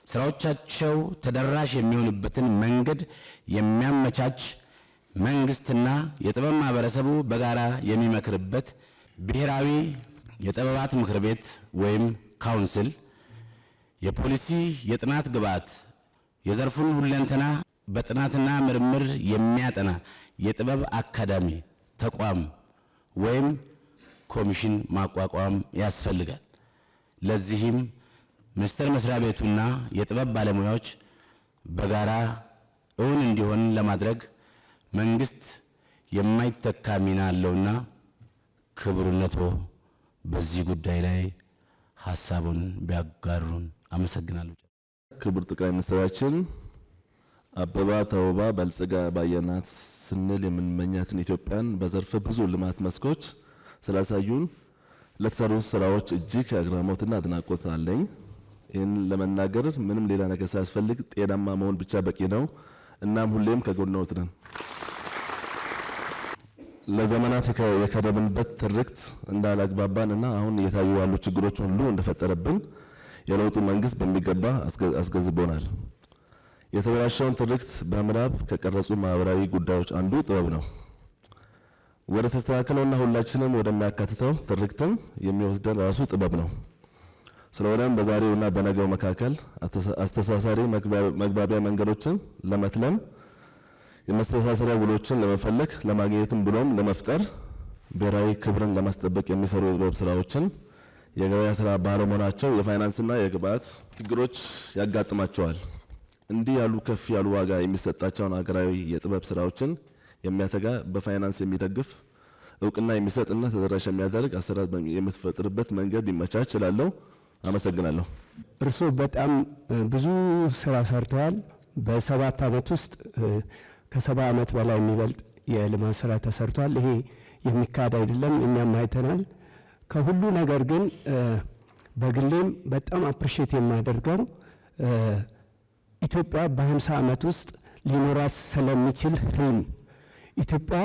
Speaker 2: ስራዎቻቸው ተደራሽ የሚሆኑበትን መንገድ የሚያመቻች መንግስትና የጥበብ ማህበረሰቡ በጋራ የሚመክርበት ብሔራዊ የጥበባት ምክር ቤት ወይም ካውንስል የፖሊሲ የጥናት ግብዓት የዘርፉን ሁለንተና በጥናትና ምርምር የሚያጠና የጥበብ አካዳሚ ተቋም ወይም ኮሚሽን ማቋቋም ያስፈልጋል። ለዚህም ሚኒስቴር መስሪያ ቤቱና የጥበብ ባለሙያዎች በጋራ እውን እንዲሆን ለማድረግ መንግስት የማይተካ ሚና አለውና ክቡርነቶ በዚህ ጉዳይ ላይ ሐሳቡን ቢያጋሩን አመሰግናለሁ።
Speaker 7: ክቡር ጠቅላይ ሚኒስትራችን አበባ ተውባ በልጽጋ ባየናት ስንል የምንመኛትን ኢትዮጵያን በዘርፈ ብዙ ልማት መስኮች ስላሳዩን ለተሰሩ ስራዎች እጅግ አግራሞትና አድናቆት አለኝ። ይህን ለመናገር ምንም ሌላ ነገር ሳያስፈልግ ጤናማ መሆን ብቻ በቂ ነው። እናም ሁሌም ከጎንዎት ነን። ለዘመናት የከረምንበት ትርክት እንዳላግባባንና አሁን እየታዩ ያሉ ችግሮች ሁሉ እንደፈጠረብን የለውጡ መንግስት በሚገባ አስገንዝቦናል። የተበላሸውን ትርክት በምዕራብ ከቀረጹ ማህበራዊ ጉዳዮች አንዱ ጥበብ ነው። ወደ ተስተካከለውና ሁላችንም ወደሚያካትተው ትርክትም የሚወስደን ራሱ ጥበብ ነው። ስለሆነም በዛሬውና በነገው መካከል አስተሳሳሪ መግባቢያ መንገዶችን ለመትለም የመስተሳሰሪያ ውሎችን ለመፈለግ ለማግኘትም ብሎም ለመፍጠር ብሔራዊ ክብርን ለማስጠበቅ የሚሰሩ የጥበብ ስራዎችን የገበያ ስራ ባለመሆናቸው የፋይናንስና የግብዓት ችግሮች ያጋጥማቸዋል። እንዲህ ያሉ ከፍ ያሉ ዋጋ የሚሰጣቸውን ሀገራዊ የጥበብ ስራዎችን የሚያተጋ በፋይናንስ የሚደግፍ እውቅና የሚሰጥና ተደራሽ የሚያደርግ አሰራር የምትፈጥርበት መንገድ ቢመቻች እላለሁ። አመሰግናለሁ።
Speaker 8: እርስዎ በጣም ብዙ ስራ ሰርተዋል። በ7 ዓመት ውስጥ ከ70 ዓመት በላይ የሚበልጥ የልማት ስራ ተሰርቷል። ይሄ የሚካድ አይደለም፣ እኛም አይተናል። ከሁሉ ነገር ግን በግሌም በጣም አፕሪሼት የማደርገው ኢትዮጵያ በ50 ዓመት ውስጥ ሊኖራት ስለሚችል ህልም ኢትዮጵያ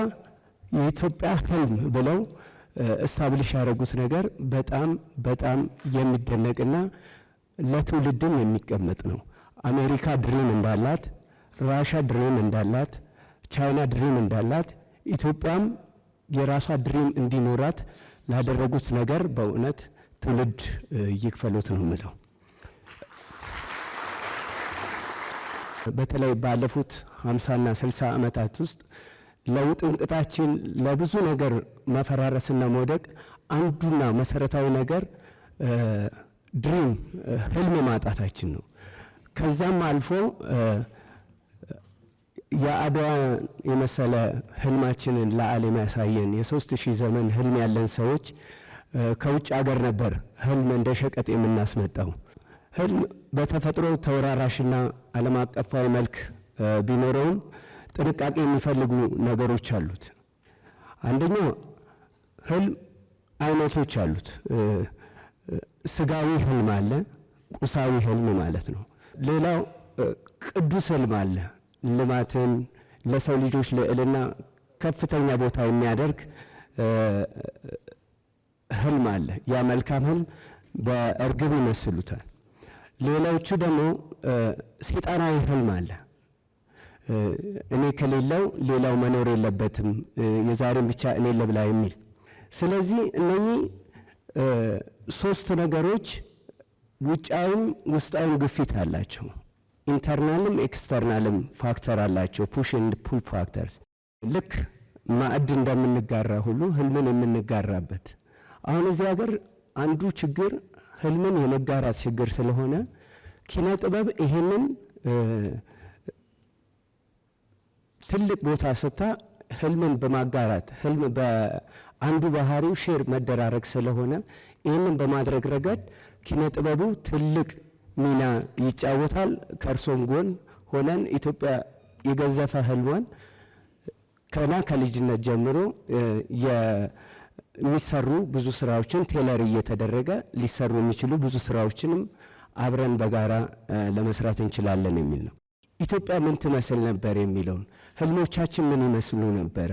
Speaker 8: የኢትዮጵያ ህልም ብለው እስታብሊሽ ያደረጉት ነገር በጣም በጣም የሚደነቅና ለትውልድም የሚቀመጥ ነው። አሜሪካ ድሪም እንዳላት፣ ራሻ ድሪም እንዳላት፣ ቻይና ድሪም እንዳላት ኢትዮጵያም የራሷ ድሪም እንዲኖራት ላደረጉት ነገር በእውነት ትውልድ ይክፈሉት ነው የምለው። በተለይ ባለፉት 50 እና 60 ዓመታት ውስጥ ለውጥ እንቅጣችን ለብዙ ነገር መፈራረስና መውደቅ አንዱና መሰረታዊ ነገር ድሪም ህልም ማጣታችን ነው። ከዛም አልፎ የአድዋ የመሰለ ህልማችንን ለዓለም ያሳየን የ3000 ዘመን ህልም ያለን ሰዎች ከውጭ ሀገር ነበር ህልም እንደ ሸቀጥ የምናስመጣው። ህልም በተፈጥሮ ተወራራሽና ዓለም አቀፋዊ መልክ ቢኖረውም ጥንቃቄ የሚፈልጉ ነገሮች አሉት። አንደኛው ህልም አይነቶች አሉት። ስጋዊ ህልም አለ፣ ቁሳዊ ህልም ማለት ነው። ሌላው ቅዱስ ህልም አለ። ልማትን ለሰው ልጆች ልዕልና ከፍተኛ ቦታ የሚያደርግ ህልም አለ። ያ መልካም ህልም በእርግብ ይመስሉታል። ሌላዎቹ ደግሞ ሰይጣናዊ ህልም አለ። እኔ ከሌለው ሌላው መኖር የለበትም፣ የዛሬን ብቻ እኔ ልብላ የሚል። ስለዚህ እነኚህ 3 ነገሮች ውጫዊም ውስጣዊም ግፊት አላቸው። ኢንተርናልም ኤክስተርናልም ፋክተር አላቸው። ፑሽ ኤንድ ፑል ፋክተርስ። ልክ ማዕድ እንደምንጋራ ሁሉ ህልምን የምንጋራበት። አሁን እዚህ ሀገር አንዱ ችግር ህልምን የመጋራት ችግር ስለሆነ ኪነ ጥበብ ይሄንን ትልቅ ቦታ ስታ ህልምን በማጋራት ህልም በአንዱ ባህሪው ሼር መደራረግ ስለሆነ ይህንን በማድረግ ረገድ ኪነ ጥበቡ ትልቅ ሚና ይጫወታል። ከእርሶም ጎን ሆነን ኢትዮጵያ የገዘፈ ህልሟን ከልጅነት ጀምሮ የሚሰሩ ብዙ ስራዎችን ቴለር እየተደረገ ሊሰሩ የሚችሉ ብዙ ስራዎችንም አብረን በጋራ ለመስራት እንችላለን የሚል ነው። ኢትዮጵያ ምን ትመስል ነበር የሚለውን ህልሞቻችን ምን ይመስሉ ነበረ፣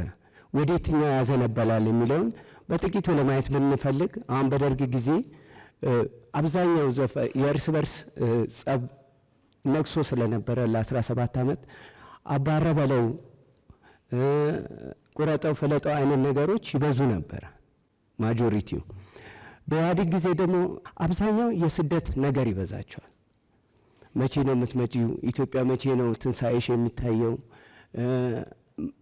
Speaker 8: ወዴትኛው ያዘነበላል የሚለውን በጥቂቱ ለማየት ብንፈልግ አሁን በደርግ ጊዜ አብዛኛው የእርስ በርስ ጸብ ነግሶ ስለነበረ ለ17 ዓመት አባረ በለው ቁረጠው ፍለጠው አይነት ነገሮች ይበዙ ነበር ማጆሪቲው። በኢህአዴግ ጊዜ ደግሞ አብዛኛው የስደት ነገር ይበዛቸዋል። መቼ ነው የምትመጪው? ኢትዮጵያ መቼ ነው ትንሣኤሽ የሚታየው?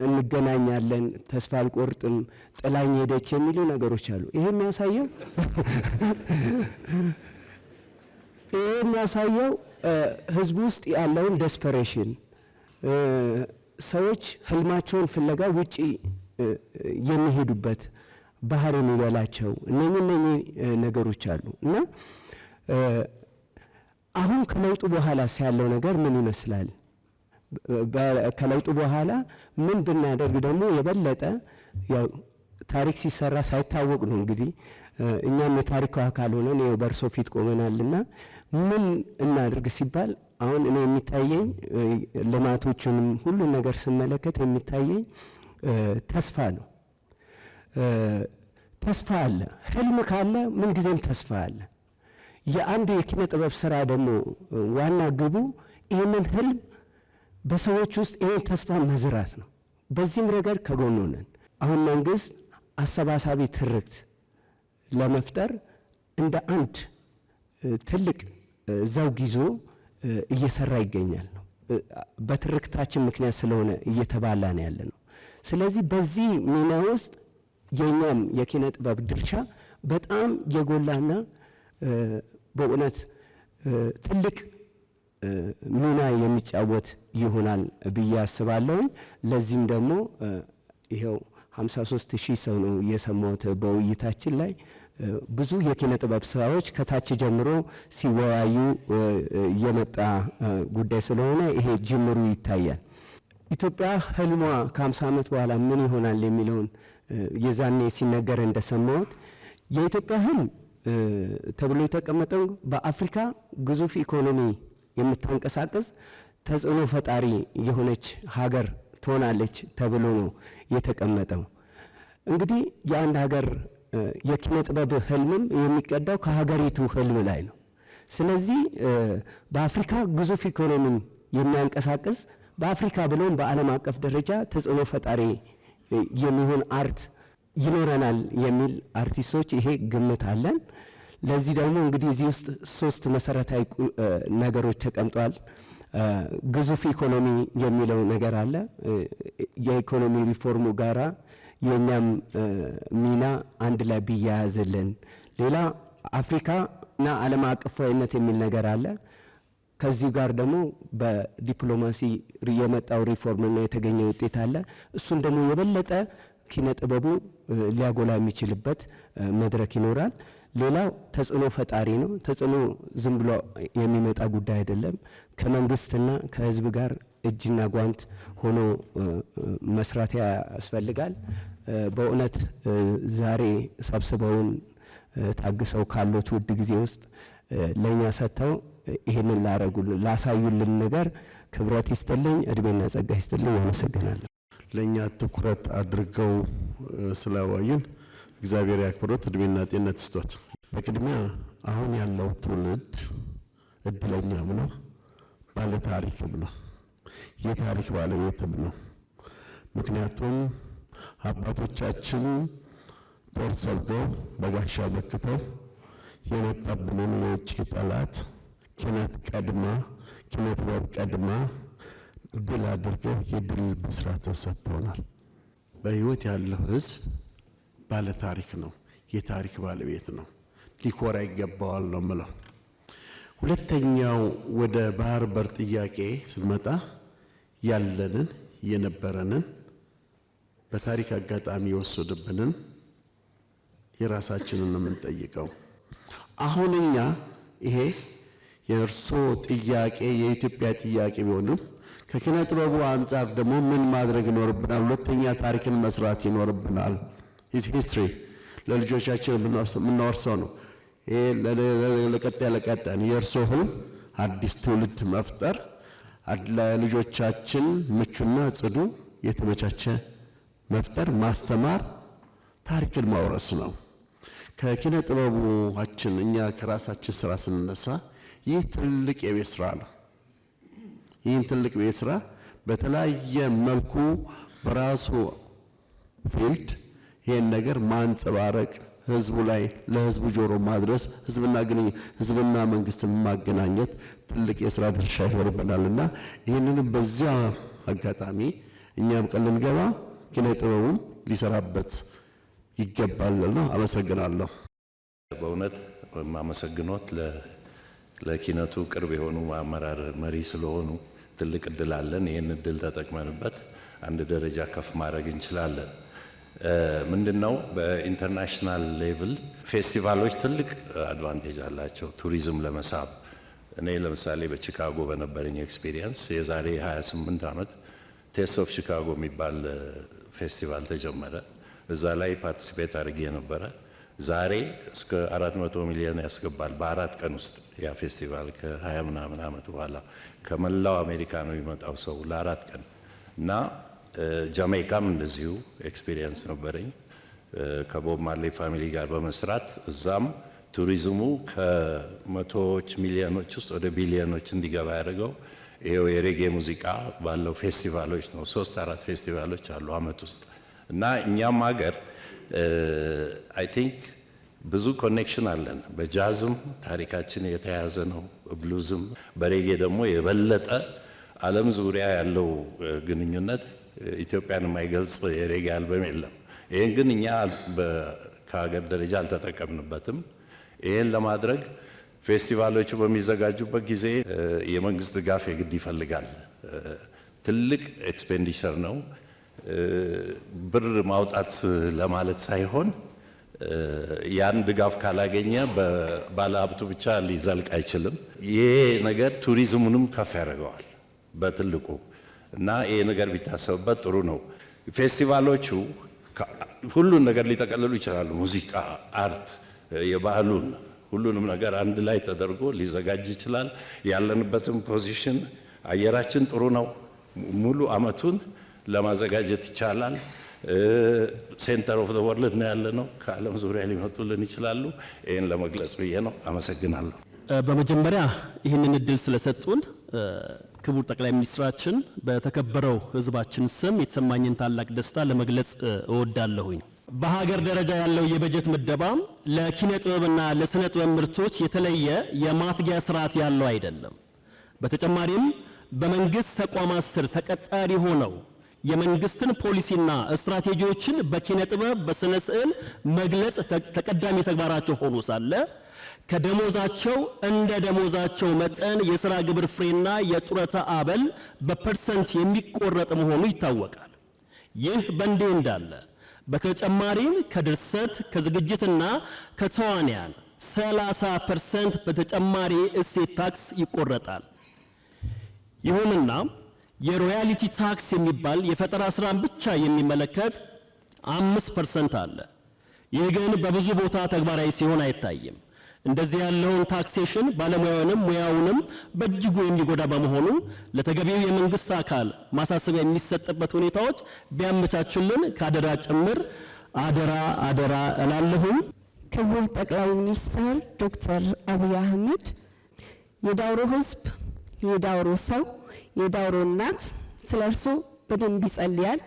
Speaker 8: እንገናኛለን፣ ተስፋ አልቆርጥም፣ ጥላኝ ሄደች የሚሉ ነገሮች አሉ። ይሄ የሚያሳየው ህዝቡ ውስጥ ያለውን ዴስፐሬሽን፣ ሰዎች ህልማቸውን ፍለጋ ውጪ የሚሄዱበት ባህር የሚበላቸው እነኚህ ነገሮች አሉ እና አሁን ከለውጡ በኋላ ያለው ነገር ምን ይመስላል? ከለውጡ በኋላ ምን ብናደርግ ደግሞ የበለጠ ያው ታሪክ ሲሰራ ሳይታወቅ ነው እንግዲህ እኛም የታሪኩ አካል ሆነን ይኸው በእርሶ ፊት ቆመናልና ምን እናድርግ ሲባል አሁን እኔ የሚታየኝ ልማቶቹንም ሁሉ ነገር ስመለከት የሚታየኝ ተስፋ ነው። ተስፋ አለ። ህልም ካለ ምን ጊዜም ተስፋ አለ። የአንድ የኪነ ጥበብ ስራ ደግሞ ዋና ግቡ ይህንን ህልም በሰዎች ውስጥ ይህን ተስፋ መዝራት ነው። በዚህም ረገድ ከጎኑ ነን። አሁን መንግስት አሰባሳቢ ትርክት ለመፍጠር እንደ አንድ ትልቅ ዘውግ ይዞ እየሰራ ይገኛል ነው። በትርክታችን ምክንያት ስለሆነ እየተባላ ነው ያለ ነው። ስለዚህ በዚህ ሚና ውስጥ የኛም የኪነ ጥበብ ድርሻ በጣም የጎላና በእውነት ትልቅ ሚና የሚጫወት ይሆናል ብዬ አስባለሁ። ለዚህም ደግሞ ይሄው 53,000 ሰው ነው የሰማሁት በውይይታችን ላይ ብዙ የኪነ ጥበብ ስራዎች ከታች ጀምሮ ሲወያዩ የመጣ ጉዳይ ስለሆነ ይሄ ጅምሩ ይታያል። ኢትዮጵያ ህልሟ ከ50 ዓመት በኋላ ምን ይሆናል የሚለውን የዛኔ ሲነገር እንደሰማሁት የኢትዮጵያ ህልም ተብሎ የተቀመጠው በአፍሪካ ግዙፍ ኢኮኖሚ የምታንቀሳቀስ ተጽዕኖ ፈጣሪ የሆነች ሀገር ትሆናለች ተብሎ ነው የተቀመጠው። እንግዲህ የአንድ ሀገር የኪነ ጥበብ ህልምም የሚቀዳው ከሀገሪቱ ህልም ላይ ነው። ስለዚህ በአፍሪካ ግዙፍ ኢኮኖሚን የሚያንቀሳቅስ በአፍሪካ ብሎም በዓለም አቀፍ ደረጃ ተጽዕኖ ፈጣሪ የሚሆን አርት ይኖረናል የሚል አርቲስቶች ይሄ ግምት አለን። ለዚህ ደግሞ እንግዲህ እዚህ ውስጥ 3 መሰረታዊ ነገሮች ተቀምጧል። ግዙፍ ኢኮኖሚ የሚለው ነገር አለ። የኢኮኖሚ ሪፎርሙ ጋራ የኛም ሚና አንድ ላይ ቢያያዝልን። ሌላ አፍሪካና ዓለም አቀፋዊነት የሚል ነገር አለ። ከዚህ ጋር ደግሞ በዲፕሎማሲ የመጣው ሪፎርምና የተገኘ ውጤት አለ። እሱን ደግሞ የበለጠ ኪነ ጥበቡ ሊያጎላ የሚችልበት መድረክ ይኖራል። ሌላው ተጽዕኖ ፈጣሪ ነው። ተጽዕኖ ዝም ብሎ የሚመጣ ጉዳይ አይደለም። ከመንግስትና ከህዝብ ጋር እጅና ጓንት ሆኖ መስራት ያስፈልጋል። በእውነት ዛሬ ሰብስበውን ታግሰው ካሉት ውድ ጊዜ ውስጥ ለእኛ ሰጥተው ይህንን ላሳዩልን ነገር ክብረት ይስጥልኝ፣ እድሜና ጸጋ ይስጥልኝ። አመሰግናለሁ።
Speaker 6: ለእኛ ትኩረት አድርገው ስላዋዩን እግዚአብሔር ያክብሮት፣ እድሜና ጤንነት ይስጦት።
Speaker 2: በቅድሚያ አሁን ያለው ትውልድ እድለኛም ነው፣ ባለ ታሪክም ነው፣ የታሪክ ባለቤትም ነው። ምክንያቱም አባቶቻችን ጦር ሰብገው በጋሻ መክተው የመጣብንን የውጭ ጠላት ኪነ ጥበብ ቀድማ ድል አድርገው የድል ብስራትን ሰጥተውናል።
Speaker 6: በህይወት ያለው ህዝብ ባለ ታሪክ ነው፣ የታሪክ ባለቤት ነው፣ ሊኮራ ይገባዋል ነው የምለው። ሁለተኛው ወደ ባህር በር ጥያቄ ስንመጣ ያለንን የነበረንን በታሪክ አጋጣሚ የወሰዱብንን የራሳችንን ነው የምንጠይቀው። አሁን እኛ ይሄ የእርሶ ጥያቄ የኢትዮጵያ ጥያቄ ቢሆንም ከኪነ ጥበቡ አንጻር ደግሞ ምን ማድረግ ይኖርብናል? ሁለተኛ ታሪክን መስራት ይኖርብናል። ሂስትሪ ለልጆቻችን የምናወርሰው ነው። ይሄ ለቀጣይ የእርሶ ህልም አዲስ ትውልድ መፍጠር፣ ለልጆቻችን ምቹና ጽዱ የተመቻቸ መፍጠር፣ ማስተማር፣
Speaker 9: ታሪክን ማውረስ ነው። ከኪነ ጥበባችን እኛ ከራሳችን ስራ ስንነሳ ይህ ትልቅ የቤት ስራ ነው። ይህን ትልቅ ቤት ስራ በተለያየ መልኩ በራሱ ፊልድ ይህን ነገር ማንጸባረቅ፣ ህዝቡ ላይ ለህዝቡ ጆሮ ማድረስ፣ ህዝብና መንግስትን ማገናኘት ትልቅ የስራ ድርሻ ይኖርብናልና ይህንንም በዚያ አጋጣሚ እኛም ቀን ልንገባ ኪነ ጥበቡም ሊሰራበት ይገባልና አመሰግናለሁ።
Speaker 10: በእውነት ማመሰግኖት ለኪነቱ ቅርብ የሆኑ አመራር መሪ ስለሆኑ ትልቅ እድል አለን። ይህን እድል ተጠቅመንበት አንድ ደረጃ ከፍ ማድረግ እንችላለን። ምንድነው በኢንተርናሽናል ሌቭል ፌስቲቫሎች ትልቅ አድቫንቴጅ አላቸው ቱሪዝም ለመሳብ። እኔ ለምሳሌ በቺካጎ በነበረኝ ኤክስፒሪየንስ የዛሬ 28 ዓመት ቴስት ኦፍ ቺካጎ የሚባል ፌስቲቫል ተጀመረ። እዛ ላይ ፓርቲሲፔት አድርጌ ነበረ። ዛሬ እስከ 400 ሚሊዮን ያስገባል በ4 ቀን ውስጥ ያ ፌስቲቫል ከ20 ምናምን ዓመት በኋላ ከመላው አሜሪካ ነው የሚመጣው ሰው ለ4 ቀን እና ጃሜይካም እንደዚሁ ኤክስፒሪየንስ ነበረኝ ከቦብ ማርሌ ፋሚሊ ጋር በመስራት እዛም ቱሪዝሙ ከመቶዎች ሚሊዮኖች ውስጥ ወደ ቢሊዮኖች እንዲገባ ያደርገው ይሄው የሬጌ ሙዚቃ ባለው ፌስቲቫሎች ነው። 3-4 ፌስቲቫሎች አሉ አመት ውስጥ እና እኛም ሀገር አይ ቲንክ ብዙ ኮኔክሽን አለን። በጃዝም ታሪካችን የተያያዘ ነው፣ ብሉዝም፣ በሬጌ ደግሞ የበለጠ ዓለም ዙሪያ ያለው ግንኙነት ኢትዮጵያን የማይገልጽ የሬጌ አልበም የለም። ይህን ግን እኛ ከሀገር ደረጃ አልተጠቀምንበትም። ይህን ለማድረግ ፌስቲቫሎቹ በሚዘጋጁበት ጊዜ የመንግስት ድጋፍ የግድ ይፈልጋል። ትልቅ ኤክስፔንዲቸር ነው። ብር ማውጣት ለማለት ሳይሆን ያን ድጋፍ ካላገኘ ባለሀብቱ ብቻ ሊዘልቅ አይችልም። ይሄ ነገር ቱሪዝሙንም ከፍ ያደርገዋል በትልቁ እና ይሄ ነገር ቢታሰብበት ጥሩ ነው። ፌስቲቫሎቹ ሁሉን ነገር ሊጠቀልሉ ይችላሉ። ሙዚቃ፣ አርት፣ የባህሉን ሁሉንም ነገር አንድ ላይ ተደርጎ ሊዘጋጅ ይችላል። ያለንበትም ፖዚሽን አየራችን ጥሩ ነው። ሙሉ አመቱን ለማዘጋጀት ይቻላል። ሴንተር ኦፍ ዘ ወርልድ ነው ያለነው። ከዓለም ዙሪያ ሊመጡልን ይችላሉ። ይህን ለመግለጽ ብዬ ነው። አመሰግናለሁ።
Speaker 11: በመጀመሪያ ይህንን እድል ስለሰጡን ክቡር ጠቅላይ ሚኒስትራችን በተከበረው ህዝባችን ስም የተሰማኝን ታላቅ ደስታ ለመግለጽ እወዳለሁኝ። በሀገር ደረጃ ያለው የበጀት ምደባ ለኪነ ጥበብና ለስነ ጥበብ ምርቶች የተለየ የማትጊያ ስርዓት ያለው አይደለም። በተጨማሪም በመንግስት ተቋማት ስር ተቀጣሪ ሆነው የመንግስትን ፖሊሲና ስትራቴጂዎችን በኪነ ጥበብ በስነ ስዕል መግለጽ ተቀዳሚ ተግባራቸው ሆኖ ሳለ ከደሞዛቸው እንደ ደሞዛቸው መጠን የሥራ ግብር ፍሬና የጡረታ አበል በፐርሰንት የሚቆረጥ መሆኑ ይታወቃል። ይህ በእንዲህ እንዳለ በተጨማሪም ከድርሰት ከዝግጅትና ከተዋንያን 30% በተጨማሪ እሴት ታክስ ይቆረጣል። ይሁንና የሮያሊቲ ታክስ የሚባል የፈጠራ ስራን ብቻ የሚመለከት 5% አለ። ይህ ግን በብዙ ቦታ ተግባራዊ ሲሆን አይታይም። እንደዚህ ያለውን ታክሴሽን ባለሙያውንም ሙያውንም በእጅጉ የሚጎዳ በመሆኑ ለተገቢው የመንግስት አካል ማሳሰቢያ የሚሰጥበት ሁኔታዎች ቢያመቻቹልን ካደራ ጭምር አደራ እላለሁም።
Speaker 12: ክቡር ጠቅላይ ሚኒስትር ዶክተር አብይ አህመድ የዳውሮ ህዝብ፣ የዳውሮ ሰው፣ የዳውሮ እናት ስለ እርሱ በደንብ ይጸልያል፣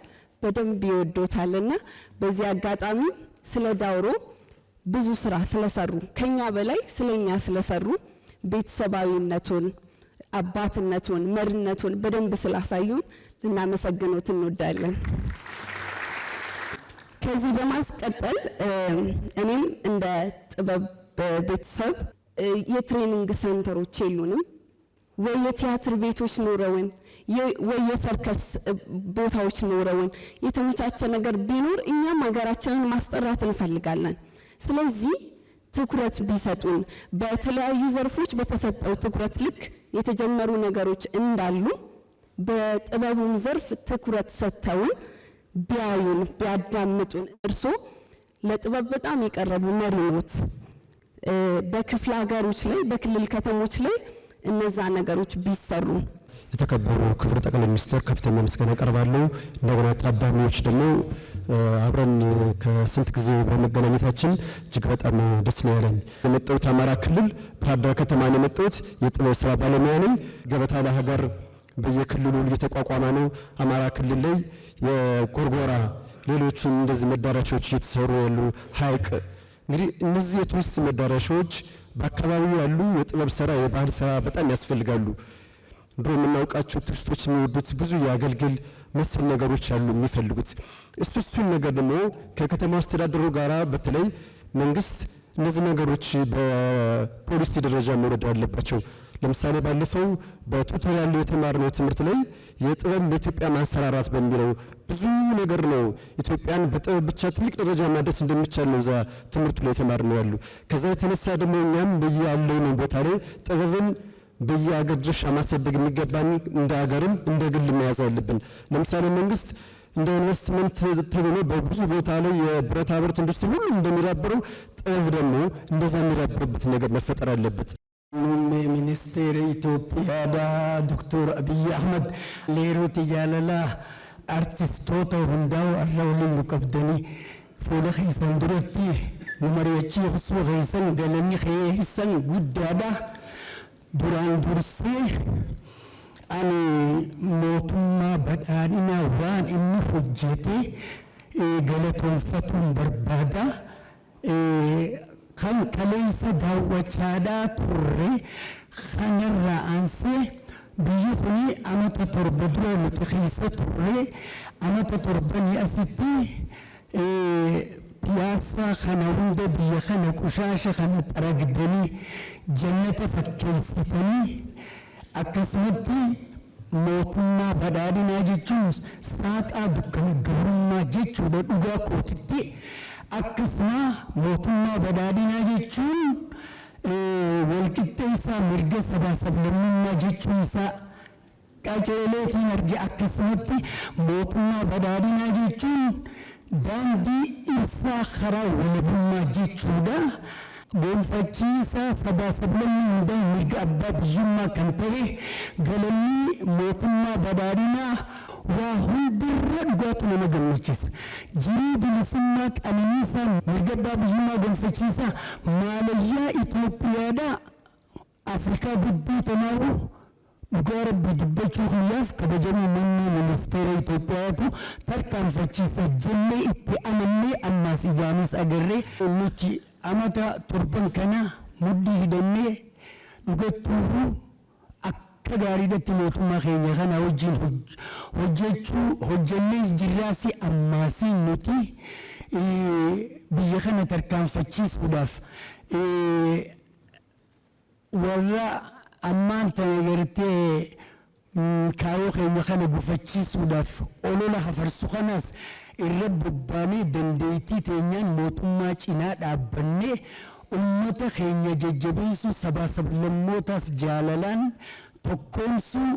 Speaker 12: በደንብ ይወዶታልና በዚህ አጋጣሚ ስለ ዳውሮ ብዙ ስራ ስለሰሩ ከኛ በላይ ስለኛ ስለሰሩ ቤተሰባዊነቱን፣ አባትነቱን፣ መሪነቱን በደንብ ስላሳዩን ልናመሰግኖት እንወዳለን። ከዚህ በማስቀጠል እኔም እንደ ጥበብ ቤተሰብ የትሬኒንግ ሴንተሮች የሉንም ወይ የቲያትር ቤቶች ኖረውን ወይ የሰርከስ ቦታዎች ኖረውን የተመቻቸ ነገር ቢኖር እኛም ሀገራችንን ማስጠራት እንፈልጋለን። ስለዚህ ትኩረት ቢሰጡን በተለያዩ ዘርፎች በተሰጠው ትኩረት ልክ የተጀመሩ ነገሮች እንዳሉ በጥበቡም ዘርፍ ትኩረት ሰጥተውን ቢያዩን ቢያዳምጡን። እርሶ ለጥበብ በጣም የቀረቡ መሪ ኖት። በክፍለ ሀገሮች ላይ በክልል ከተሞች ላይ እነዛ ነገሮች ቢሰሩ።
Speaker 3: የተከበሩ ክቡር ጠቅላይ ሚኒስትር ከፍተኛ ምስጋና ያቀርባሉ። እንደገና ታዳሚዎች ደግሞ
Speaker 8: አብረን ከስንት ጊዜ በመገናኘታችን እጅግ በጣም ደስ ነው ያለኝ። የመጣሁት አማራ ክልል ባህር ዳር ከተማ ነው የመጣሁት። የጥበብ ስራ ባለሙያ ነኝ። ገበታ ለሀገር በየክልሉ እየተቋቋመ ነው። አማራ ክልል ላይ የጎርጎራ ሌሎችም እንደዚህ መዳረሻዎች እየተሰሩ ያሉ ሐይቅ እንግዲህ እነዚህ የቱሪስት መዳረሻዎች በአካባቢው ያሉ የጥበብ ስራ የባህል ስራ በጣም ያስፈልጋሉ። ድሮ የምናውቃቸው ቱሪስቶች የሚወዱት ብዙ የአገልግል መሰል ነገሮች አሉ የሚፈልጉት። እሱን ነገር ደግሞ ከከተማ አስተዳደሩ ጋራ በተለይ መንግስት እነዚህ ነገሮች በፖሊሲ ደረጃ መውረድ አለባቸው። ለምሳሌ ባለፈው በቱቶሪያል የተማርነው ትምህርት ላይ የጥበብ በኢትዮጵያ ማንሰራራት በሚለው ብዙ ነገር ነው ኢትዮጵያን በጥበብ ብቻ ትልቅ ደረጃ ማድረስ እንደሚቻል ነው እዛ ትምህርቱ ላይ የተማርነው ያሉ። ከዛ የተነሳ ደግሞ እኛም በያለው ቦታ ላይ ጥበብን በየአገር ድርሻ ማሳደግ የሚገባን እንደ ሀገርም እንደ ግል መያዝ አለብን። ለምሳሌ መንግስት እንደ ኢንቨስትመንት ተብሎ በብዙ ቦታ ላይ የብረታ ብረት ኢንዱስትሪ ሁሉ እንደሚዳብረው ጥበብ ደግሞ እንደዛ የሚዳብርበት ነገር መፈጠር አለበት።
Speaker 13: ሚኒስቴር ኢትዮጵያ ዶክተር አብይ አህመድ ሌሮት ጃለላ አርቲስቶታ ሁንዳው አራውልን ቀብደኒ ፉለ ኸይሰን ድረቲ ኑመሪዎቺ ሁሱ ኸይሰን ገለኒ ኸይሰን ጉዳዳ ዱራን ዱርሴ አኒ ሞቱማ በዳኒና ዋን እኒ ሁጀቴ ገለቶንፈቱን በርባዳ kan kaleessa daawwachaadhaa turre kanarraa aansee biyyi kuni amata torba dura nuti keessa turre amata torbanii asitti piyaasaa kana hunda biyya kana qushaasha kana xaragdanii jannata fakkeessitanii akkasumatti mootummaa badhaadhinaa jechuun saaqaa dukkana gabrummaa jechuudha dhugaa kootitti. akkasuma mootummaa badhaadhinaa jechuun walqixxee isaa mirga sabaa sablammummaa jechuun isaa qaceeleetiin arge. akkasumatti mootummaa badhaadhinaa jechuun daandii ibsaa karaa walabummaa jechuudha. gonfachiisaa sabaa sablammii hundaa mirga abbaa biyyummaa kan ta'e galanni mootummaa badhaadhinaa waa hundarra dhugaatu nama gammachiisa. jirii bilisummaa qananiisaa mirga abbaa biyyummaa gonfachiisaa maalayyaa Itoophiyaadhaa Afrikaa gudduu tanaahu dhugaa rabbii dubbachuu hiyyaaf kabajamuu manni ministeera Itoophiyaatu tarkaanfachiisa jennee itti amannee ammaas ijaanis agarree nuti amata torban kana muddii hidhannee dhugattuuhu akka gaariidhatti mootummaa keenya kana wajjin hojjennees jirraasi ammaasii nuti biyya kana tarkaanfachiisuudhaaf warra ammaan tana gartee kaayoo keenya kana gufachiisuudhaaf olola hafarsu kanaas irra bobbaanee dandeettii teenyaan mootummaa cinaa dhaabbannee ummata keenya jajjabeessuu sabaa sablammootaas jaalalaan tokkoomsuu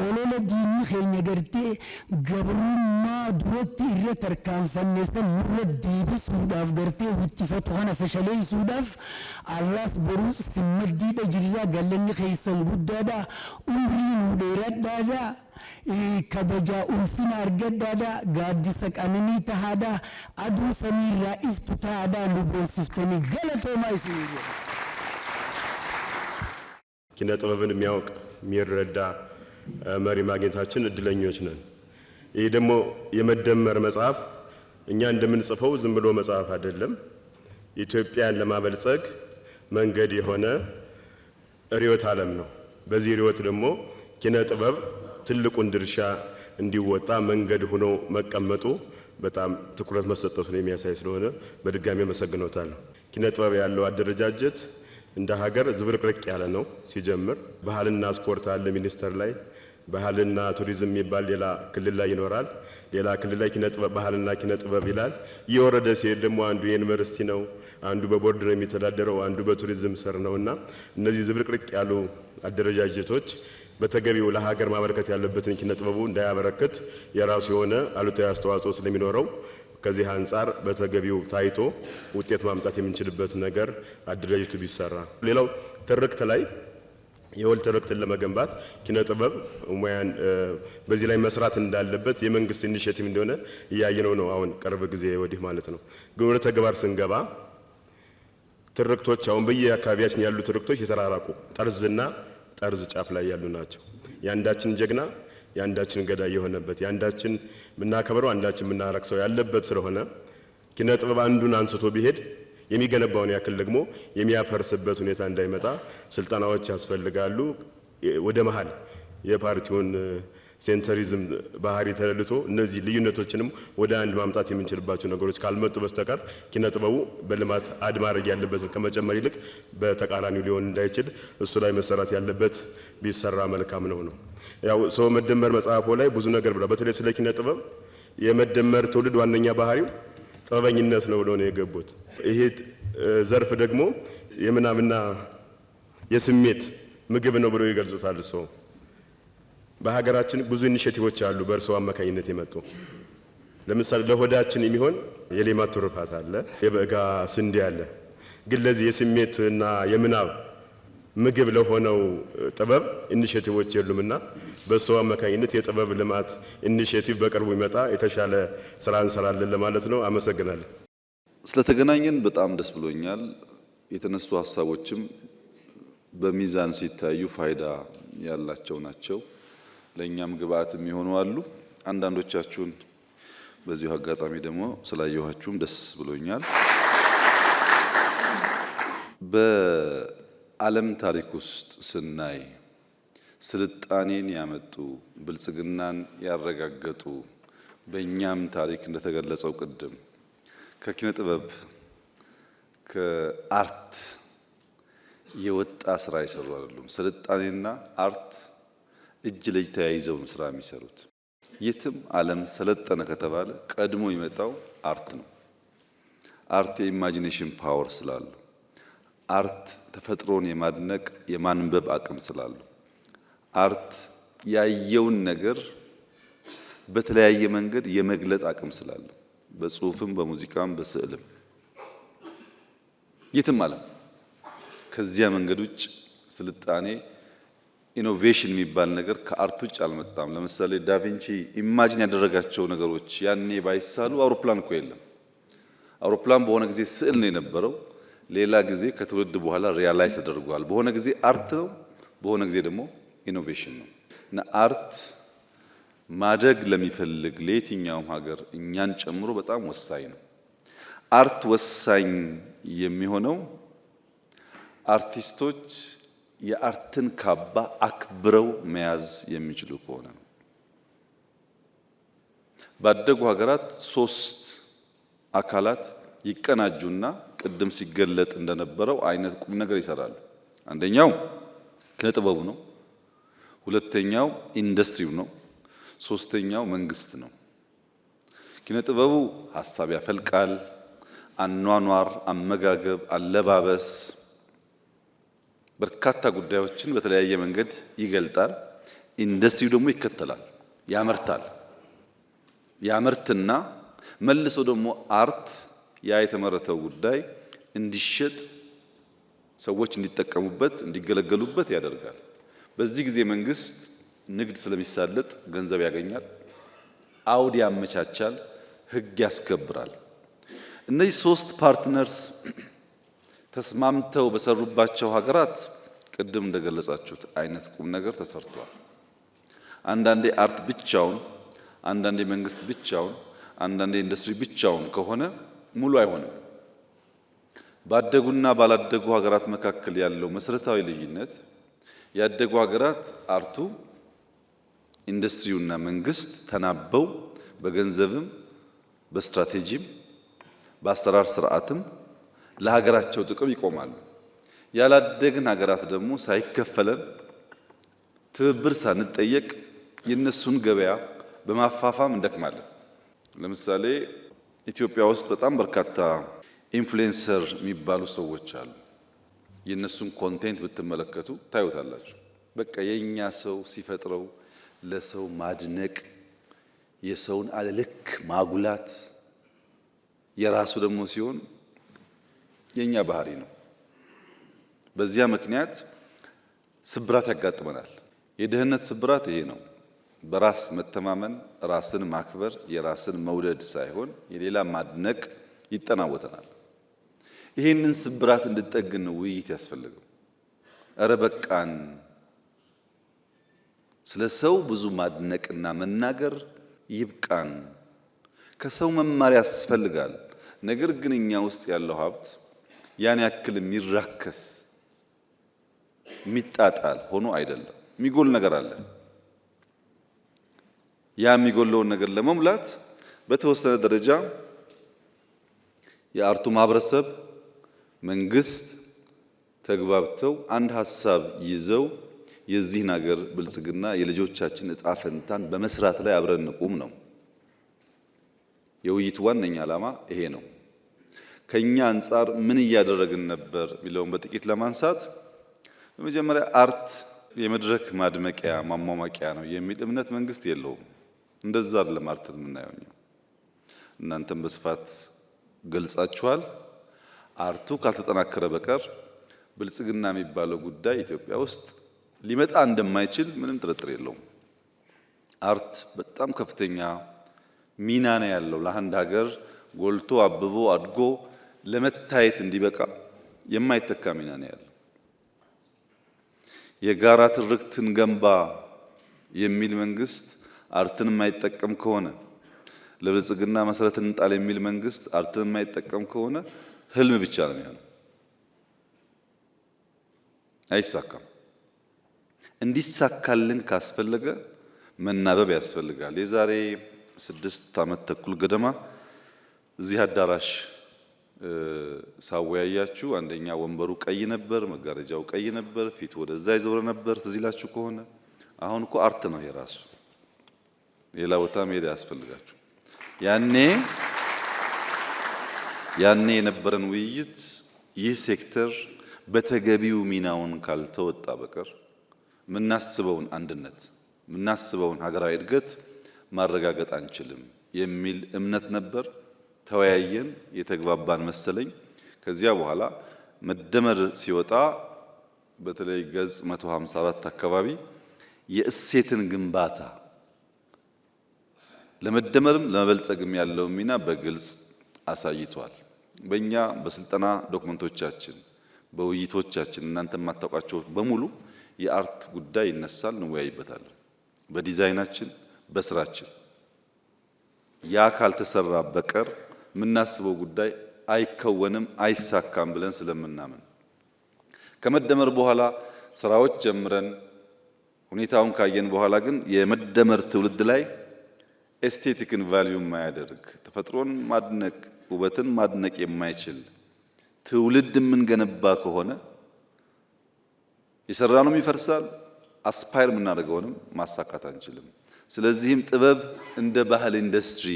Speaker 13: olola diinni keenya gartee gabrummaa duratti irra tarkaanfannee san nurra deebisuudhaaf gartee huttifatu kana fashaleessuudhaaf arraas boruus simmaddiidha jirraa galanni keessan guddaadha umrii nu dheeradhaadha kabajaa ulfina argadhaadha gaaddisa qananii tahaadha aduu samiirraa iftu tahaadha nu boonsiftanii galatoomaa isinii jedha.
Speaker 14: ኪነ ጥበብን የሚያውቅ የሚረዳ መሪ ማግኘታችን እድለኞች ነን። ይህ ደግሞ የመደመር መጽሐፍ እኛ እንደምንጽፈው ዝም ብሎ መጽሐፍ አይደለም። ኢትዮጵያን ለማበልጸግ መንገድ የሆነ ርዕዮተ ዓለም ነው። በዚህ ርዕዮት ደግሞ ኪነ ጥበብ ትልቁን ድርሻ እንዲወጣ መንገድ ሆኖ መቀመጡ በጣም ትኩረት መሰጠቱን የሚያሳይ ስለሆነ በድጋሚ አመሰግኖታለሁ። ኪነ ጥበብ ያለው አደረጃጀት እንደ ሀገር ዝብርቅርቅ ያለ ነው። ሲጀምር ባህልና ስፖርት አለ ሚኒስቴር ላይ፣ ባህልና ቱሪዝም የሚባል ሌላ ክልል ላይ ይኖራል። ሌላ ክልል ላይ ኪነ ጥበብ ባህልና ኪነ ጥበብ ይላል። እየወረደ ሲሄድ ደግሞ አንዱ የዩኒቨርሲቲ ነው፣ አንዱ በቦርድ ነው የሚተዳደረው፣ አንዱ በቱሪዝም ስር ነውና እነዚህ ዝብርቅርቅ ያሉ አደረጃጀቶች በተገቢው ለሀገር ማበረከት ያለበትን ኪነ ጥበቡ እንዳያበረከት የራሱ የሆነ አሉታዊ አስተዋጽኦ ስለሚኖረው ከዚህ አንፃር በተገቢው ታይቶ ውጤት ማምጣት የምንችልበት ነገር አደረጃጀቱ ቢሰራ። ሌላው ትርክት ላይ የወል ትርክትን ለመገንባት ኪነ ጥበብ ሙያን በዚህ ላይ መስራት እንዳለበት የመንግስት ኢኒሼቲቭ እንደሆነ እያየነው ነው አሁን ቅርብ ጊዜ ወዲህ ማለት ነው። ግን ወደ ተግባር ስንገባ ትርክቶች አሁን በየአካባቢያችን ያሉ ትርክቶች የተራራቁ ጠርዝና ጠርዝ ጫፍ ላይ ያሉ ናቸው። ያንዳችን ጀግና ያንዳችን ገዳይ የሆነበት ያንዳችን ምናከብረው አንዳችን ምናረክሰው ያለበት ስለሆነ ኪነ ጥበብ አንዱን አንስቶ ቢሄድ የሚገነባውን ያክል ደግሞ የሚያፈርስበት ሁኔታ እንዳይመጣ ስልጠናዎች ያስፈልጋሉ። ወደ መሃል የፓርቲውን ሴንተሪዝም ባህሪ ተለልቶ እነዚህ ልዩነቶችንም ወደ አንድ ማምጣት የምንችልባቸው ነገሮች ካልመጡ በስተቀር ኪነ ጥበቡ በልማት አድ ማድረግ ያለበትን ከመጨመር ይልቅ በተቃራኒው ሊሆን እንዳይችል እሱ ላይ መሰራት ያለበት ቢሰራ መልካም ነው። ያው ሰው መደመር መጽሐፎ ላይ ብዙ ነገር ብሏል። በተለይ ስለ ኪነ ጥበብ የመደመር ትውልድ ዋነኛ ባህሪው ጥበበኝነት ነው ብለው ነው የገቡት። ይሄ ዘርፍ ደግሞ የምናምና የስሜት ምግብ ነው ብለው ይገልጹታል። ሰው በሀገራችን ብዙ ኢኒሼቲቮች አሉ በእርሰው አማካኝነት የመጡ ለምሳሌ ለሆዳችን የሚሆን የሌማት ትሩፋት አለ፣ የበጋ ስንዴ አለ። ግን ለዚህ የስሜትና የምናብ ምግብ ለሆነው ጥበብ ኢኒሼቲቮች የሉምና በሰው አማካኝነት የጥበብ ልማት ኢኒሼቲቭ በቅርቡ ይመጣ የተሻለ ስራ እንሰራለን ለማለት ነው። አመሰግናለሁ።
Speaker 1: ስለተገናኘን በጣም ደስ ብሎኛል። የተነሱ ሀሳቦችም በሚዛን ሲታዩ ፋይዳ ያላቸው ናቸው። ለኛም ግብአት የሚሆኑ አሉ። አንዳንዶቻችሁን በዚሁ አጋጣሚ ደግሞ ስላየኋችሁም ደስ ብሎኛል። በዓለም ታሪክ ውስጥ ስናይ ስልጣኔን ያመጡ ብልጽግናን ያረጋገጡ በእኛም ታሪክ እንደተገለጸው ቅድም ከኪነ ጥበብ ከአርት የወጣ ስራ ይሰሩ አይደሉም። ስልጣኔና አርት እጅ ለእጅ ተያይዘው ነው ስራ የሚሰሩት። የትም ዓለም ሰለጠነ ከተባለ ቀድሞ ይመጣው አርት ነው። አርት የኢማጂኔሽን ፓወር ስላለው፣ አርት ተፈጥሮን የማድነቅ የማንበብ አቅም ስላለው፣ አርት ያየውን ነገር በተለያየ መንገድ የመግለጥ አቅም ስላለው፣ በጽሁፍም በሙዚቃም በስዕልም የትም ዓለም ከዚያ መንገድ ውጭ ስልጣኔ ኢኖቬሽን የሚባል ነገር ከአርት ውጭ አልመጣም። ለምሳሌ ዳቪንቺ ኢማጂን ያደረጋቸው ነገሮች ያኔ ባይሳሉ አውሮፕላን እኮ የለም። አውሮፕላን በሆነ ጊዜ ስዕል ነው የነበረው፣ ሌላ ጊዜ ከትውልድ በኋላ ሪያላይዝ ተደርጓል። በሆነ ጊዜ አርት ነው፣ በሆነ ጊዜ ደግሞ ኢኖቬሽን ነው እና አርት ማደግ ለሚፈልግ ለየትኛውም ሀገር እኛን ጨምሮ በጣም ወሳኝ ነው። አርት ወሳኝ የሚሆነው አርቲስቶች የአርትን ካባ አክብረው መያዝ የሚችሉ ከሆነ ነው። ባደጉ ሀገራት ሶስት አካላት ይቀናጁና ቅድም ሲገለጥ እንደነበረው አይነት ቁም ነገር ይሰራሉ። አንደኛው ኪነ ጥበቡ ነው፣ ሁለተኛው ኢንዱስትሪው ነው፣ ሶስተኛው መንግስት ነው። ኪነ ጥበቡ ሀሳብ ያፈልቃል፣ አኗኗር፣ አመጋገብ፣ አለባበስ በርካታ ጉዳዮችን በተለያየ መንገድ ይገልጣል። ኢንዱስትሪው ደግሞ ይከተላል፣ ያመርታል። ያመርትና መልሶ ደግሞ አርት ያ የተመረተው ጉዳይ እንዲሸጥ፣ ሰዎች እንዲጠቀሙበት፣ እንዲገለገሉበት ያደርጋል። በዚህ ጊዜ መንግስት ንግድ ስለሚሳለጥ ገንዘብ ያገኛል፣ አውድ ያመቻቻል፣ ህግ ያስከብራል። እነዚህ ሶስት ፓርትነርስ ተስማምተው በሰሩባቸው ሀገራት ቅድም እንደገለጻችሁት አይነት ቁም ነገር ተሰርቷል። አንዳንዴ አርት ብቻውን፣ አንዳንዴ መንግስት ብቻውን፣ አንዳንዴ ኢንዱስትሪ ብቻውን ከሆነ ሙሉ አይሆንም። ባደጉና ባላደጉ ሀገራት መካከል ያለው መሰረታዊ ልዩነት ያደጉ ሀገራት አርቱ፣ ኢንዱስትሪውና መንግስት ተናበው በገንዘብም በስትራቴጂም በአሰራር ስርዓትም ለሀገራቸው ጥቅም ይቆማሉ። ያላደግን ሀገራት ደግሞ ሳይከፈለን ትብብር ሳንጠየቅ የነሱን ገበያ በማፋፋም እንደክማለን። ለምሳሌ ኢትዮጵያ ውስጥ በጣም በርካታ ኢንፍሉዌንሰር የሚባሉ ሰዎች አሉ። የነሱን ኮንቴንት ብትመለከቱ ታዩታላችሁ። በቃ የኛ ሰው ሲፈጥረው ለሰው ማድነቅ፣ የሰውን አለልክ ማጉላት የራሱ ደግሞ ሲሆን የኛ ባህሪ ነው። በዚያ ምክንያት ስብራት ያጋጥመናል። የድህነት ስብራት ይሄ ነው። በራስ መተማመን፣ ራስን ማክበር፣ የራስን መውደድ ሳይሆን የሌላ ማድነቅ ይጠናወተናል። ይሄንን ስብራት እንድጠግን ነው ውይይት ያስፈልገው። እረ በቃን፣ ስለ ሰው ብዙ ማድነቅና መናገር ይብቃን። ከሰው መማር ያስፈልጋል። ነገር ግን እኛ ውስጥ ያለው ሀብት ያን ያክል የሚራከስ የሚጣጣል ሆኖ አይደለም። የሚጎል ነገር አለ። ያ የሚጎለውን ነገር ለመሙላት በተወሰነ ደረጃ የአርቱ ማህበረሰብ፣ መንግስት ተግባብተው አንድ ሀሳብ ይዘው የዚህን ሀገር ብልጽግና የልጆቻችን እጣ ፈንታን በመስራት ላይ አብረን እንቁም ነው። የውይይቱ ዋነኛ ዓላማ ይሄ ነው። ከኛ አንጻር ምን እያደረግን ነበር የሚለውን በጥቂት ለማንሳት በመጀመሪያ አርት የመድረክ ማድመቂያ ማሟሟቂያ ነው የሚል እምነት መንግስት የለውም። እንደዛ አይደለም አርትን የምናየው። እናንተም በስፋት ገልጻችኋል። አርቱ ካልተጠናከረ በቀር ብልጽግና የሚባለው ጉዳይ ኢትዮጵያ ውስጥ ሊመጣ እንደማይችል ምንም ጥርጥር የለውም። አርት በጣም ከፍተኛ ሚና ነው ያለው። ለአንድ ሀገር ጎልቶ አብቦ አድጎ ለመታየት እንዲበቃ የማይተካ ሚና ነው ያለው። የጋራ ትርክትን ገንባ የሚል መንግስት አርትን የማይጠቀም ከሆነ፣ ለብልጽግና መሰረት እንጣል የሚል መንግስት አርትን የማይጠቀም ከሆነ ህልም ብቻ ነው የሚሆነው፣ አይሳካም። እንዲሳካልን ካስፈለገ መናበብ ያስፈልጋል። የዛሬ 6 ዓመት ተኩል ገደማ እዚህ አዳራሽ ሳወያያችሁ አንደኛ ወንበሩ ቀይ ነበር፣ መጋረጃው ቀይ ነበር፣ ፊት ወደዛ ይዞረ ነበር። ትዝ ይላችሁ ከሆነ አሁን እኮ አርት ነው የራሱ። ሌላ ቦታ መሄድ ያስፈልጋችሁ። ያኔ የነበረን ውይይት ይህ ሴክተር በተገቢው ሚናውን ካልተወጣ በቀር ምናስበውን አንድነት ምናስበውን ሀገራዊ እድገት ማረጋገጥ አንችልም የሚል እምነት ነበር። ተወያየን፣ የተግባባን መሰለኝ። ከዚያ በኋላ መደመር ሲወጣ በተለይ ገጽ 154 አካባቢ የእሴትን ግንባታ ለመደመርም ለመበልጸግም ያለው ሚና በግልጽ አሳይቷል። በእኛ በስልጠና ዶክመንቶቻችን፣ በውይይቶቻችን እናንተ የማታውቋቸው በሙሉ የአርት ጉዳይ ይነሳል፣ እንወያይበታለን። በዲዛይናችን፣ በስራችን ያ ካልተሰራ በቀር የምናስበው ጉዳይ አይከወንም፣ አይሳካም ብለን ስለምናምን ከመደመር በኋላ ስራዎች ጀምረን ሁኔታውን ካየን በኋላ ግን የመደመር ትውልድ ላይ ኤስቴቲክን ቫልዩ የማያደርግ ተፈጥሮን ማድነቅ ውበትን ማድነቅ የማይችል ትውልድ የምንገነባ ከሆነ የሰራነውም ይፈርሳል፣ አስፓየር የምናደርገውንም ማሳካት አንችልም። ስለዚህም ጥበብ እንደ ባህል ኢንዱስትሪ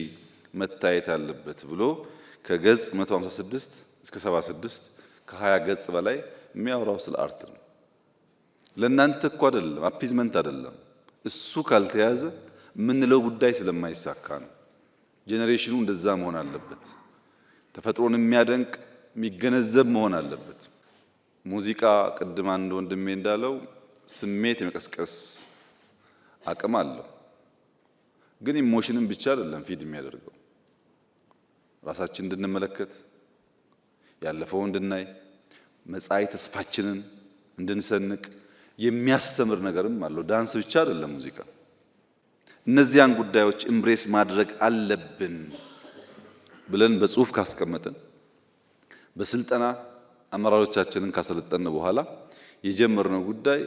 Speaker 1: መታየት አለበት ብሎ ከገጽ 156 እስከ 76 ከ20 ገጽ በላይ የሚያወራው ስለ አርት ነው። ለእናንተ እኮ አይደለም፣ አፒዝመንት አይደለም። እሱ ካልተያዘ የምንለው ጉዳይ ስለማይሳካ ነው። ጄኔሬሽኑ እንደዛ መሆን አለበት። ተፈጥሮን የሚያደንቅ የሚገነዘብ መሆን አለበት። ሙዚቃ ቅድም አንድ ወንድሜ እንዳለው ስሜት የመቀስቀስ አቅም አለው። ግን ኢሞሽንን ብቻ አይደለም ፊድ የሚያደርገው። ራሳችን እንድንመለከት፣ ያለፈውን እንድናይ፣ መጻኢ ተስፋችንን እንድንሰንቅ የሚያስተምር ነገርም አለው። ዳንስ ብቻ አይደለም ሙዚቃ። እነዚያን ጉዳዮች ኢምብሬስ ማድረግ አለብን ብለን በጽሁፍ ካስቀመጥን፣ በስልጠና አመራሮቻችንን ካሰለጠን በኋላ የጀመርነው ጉዳይ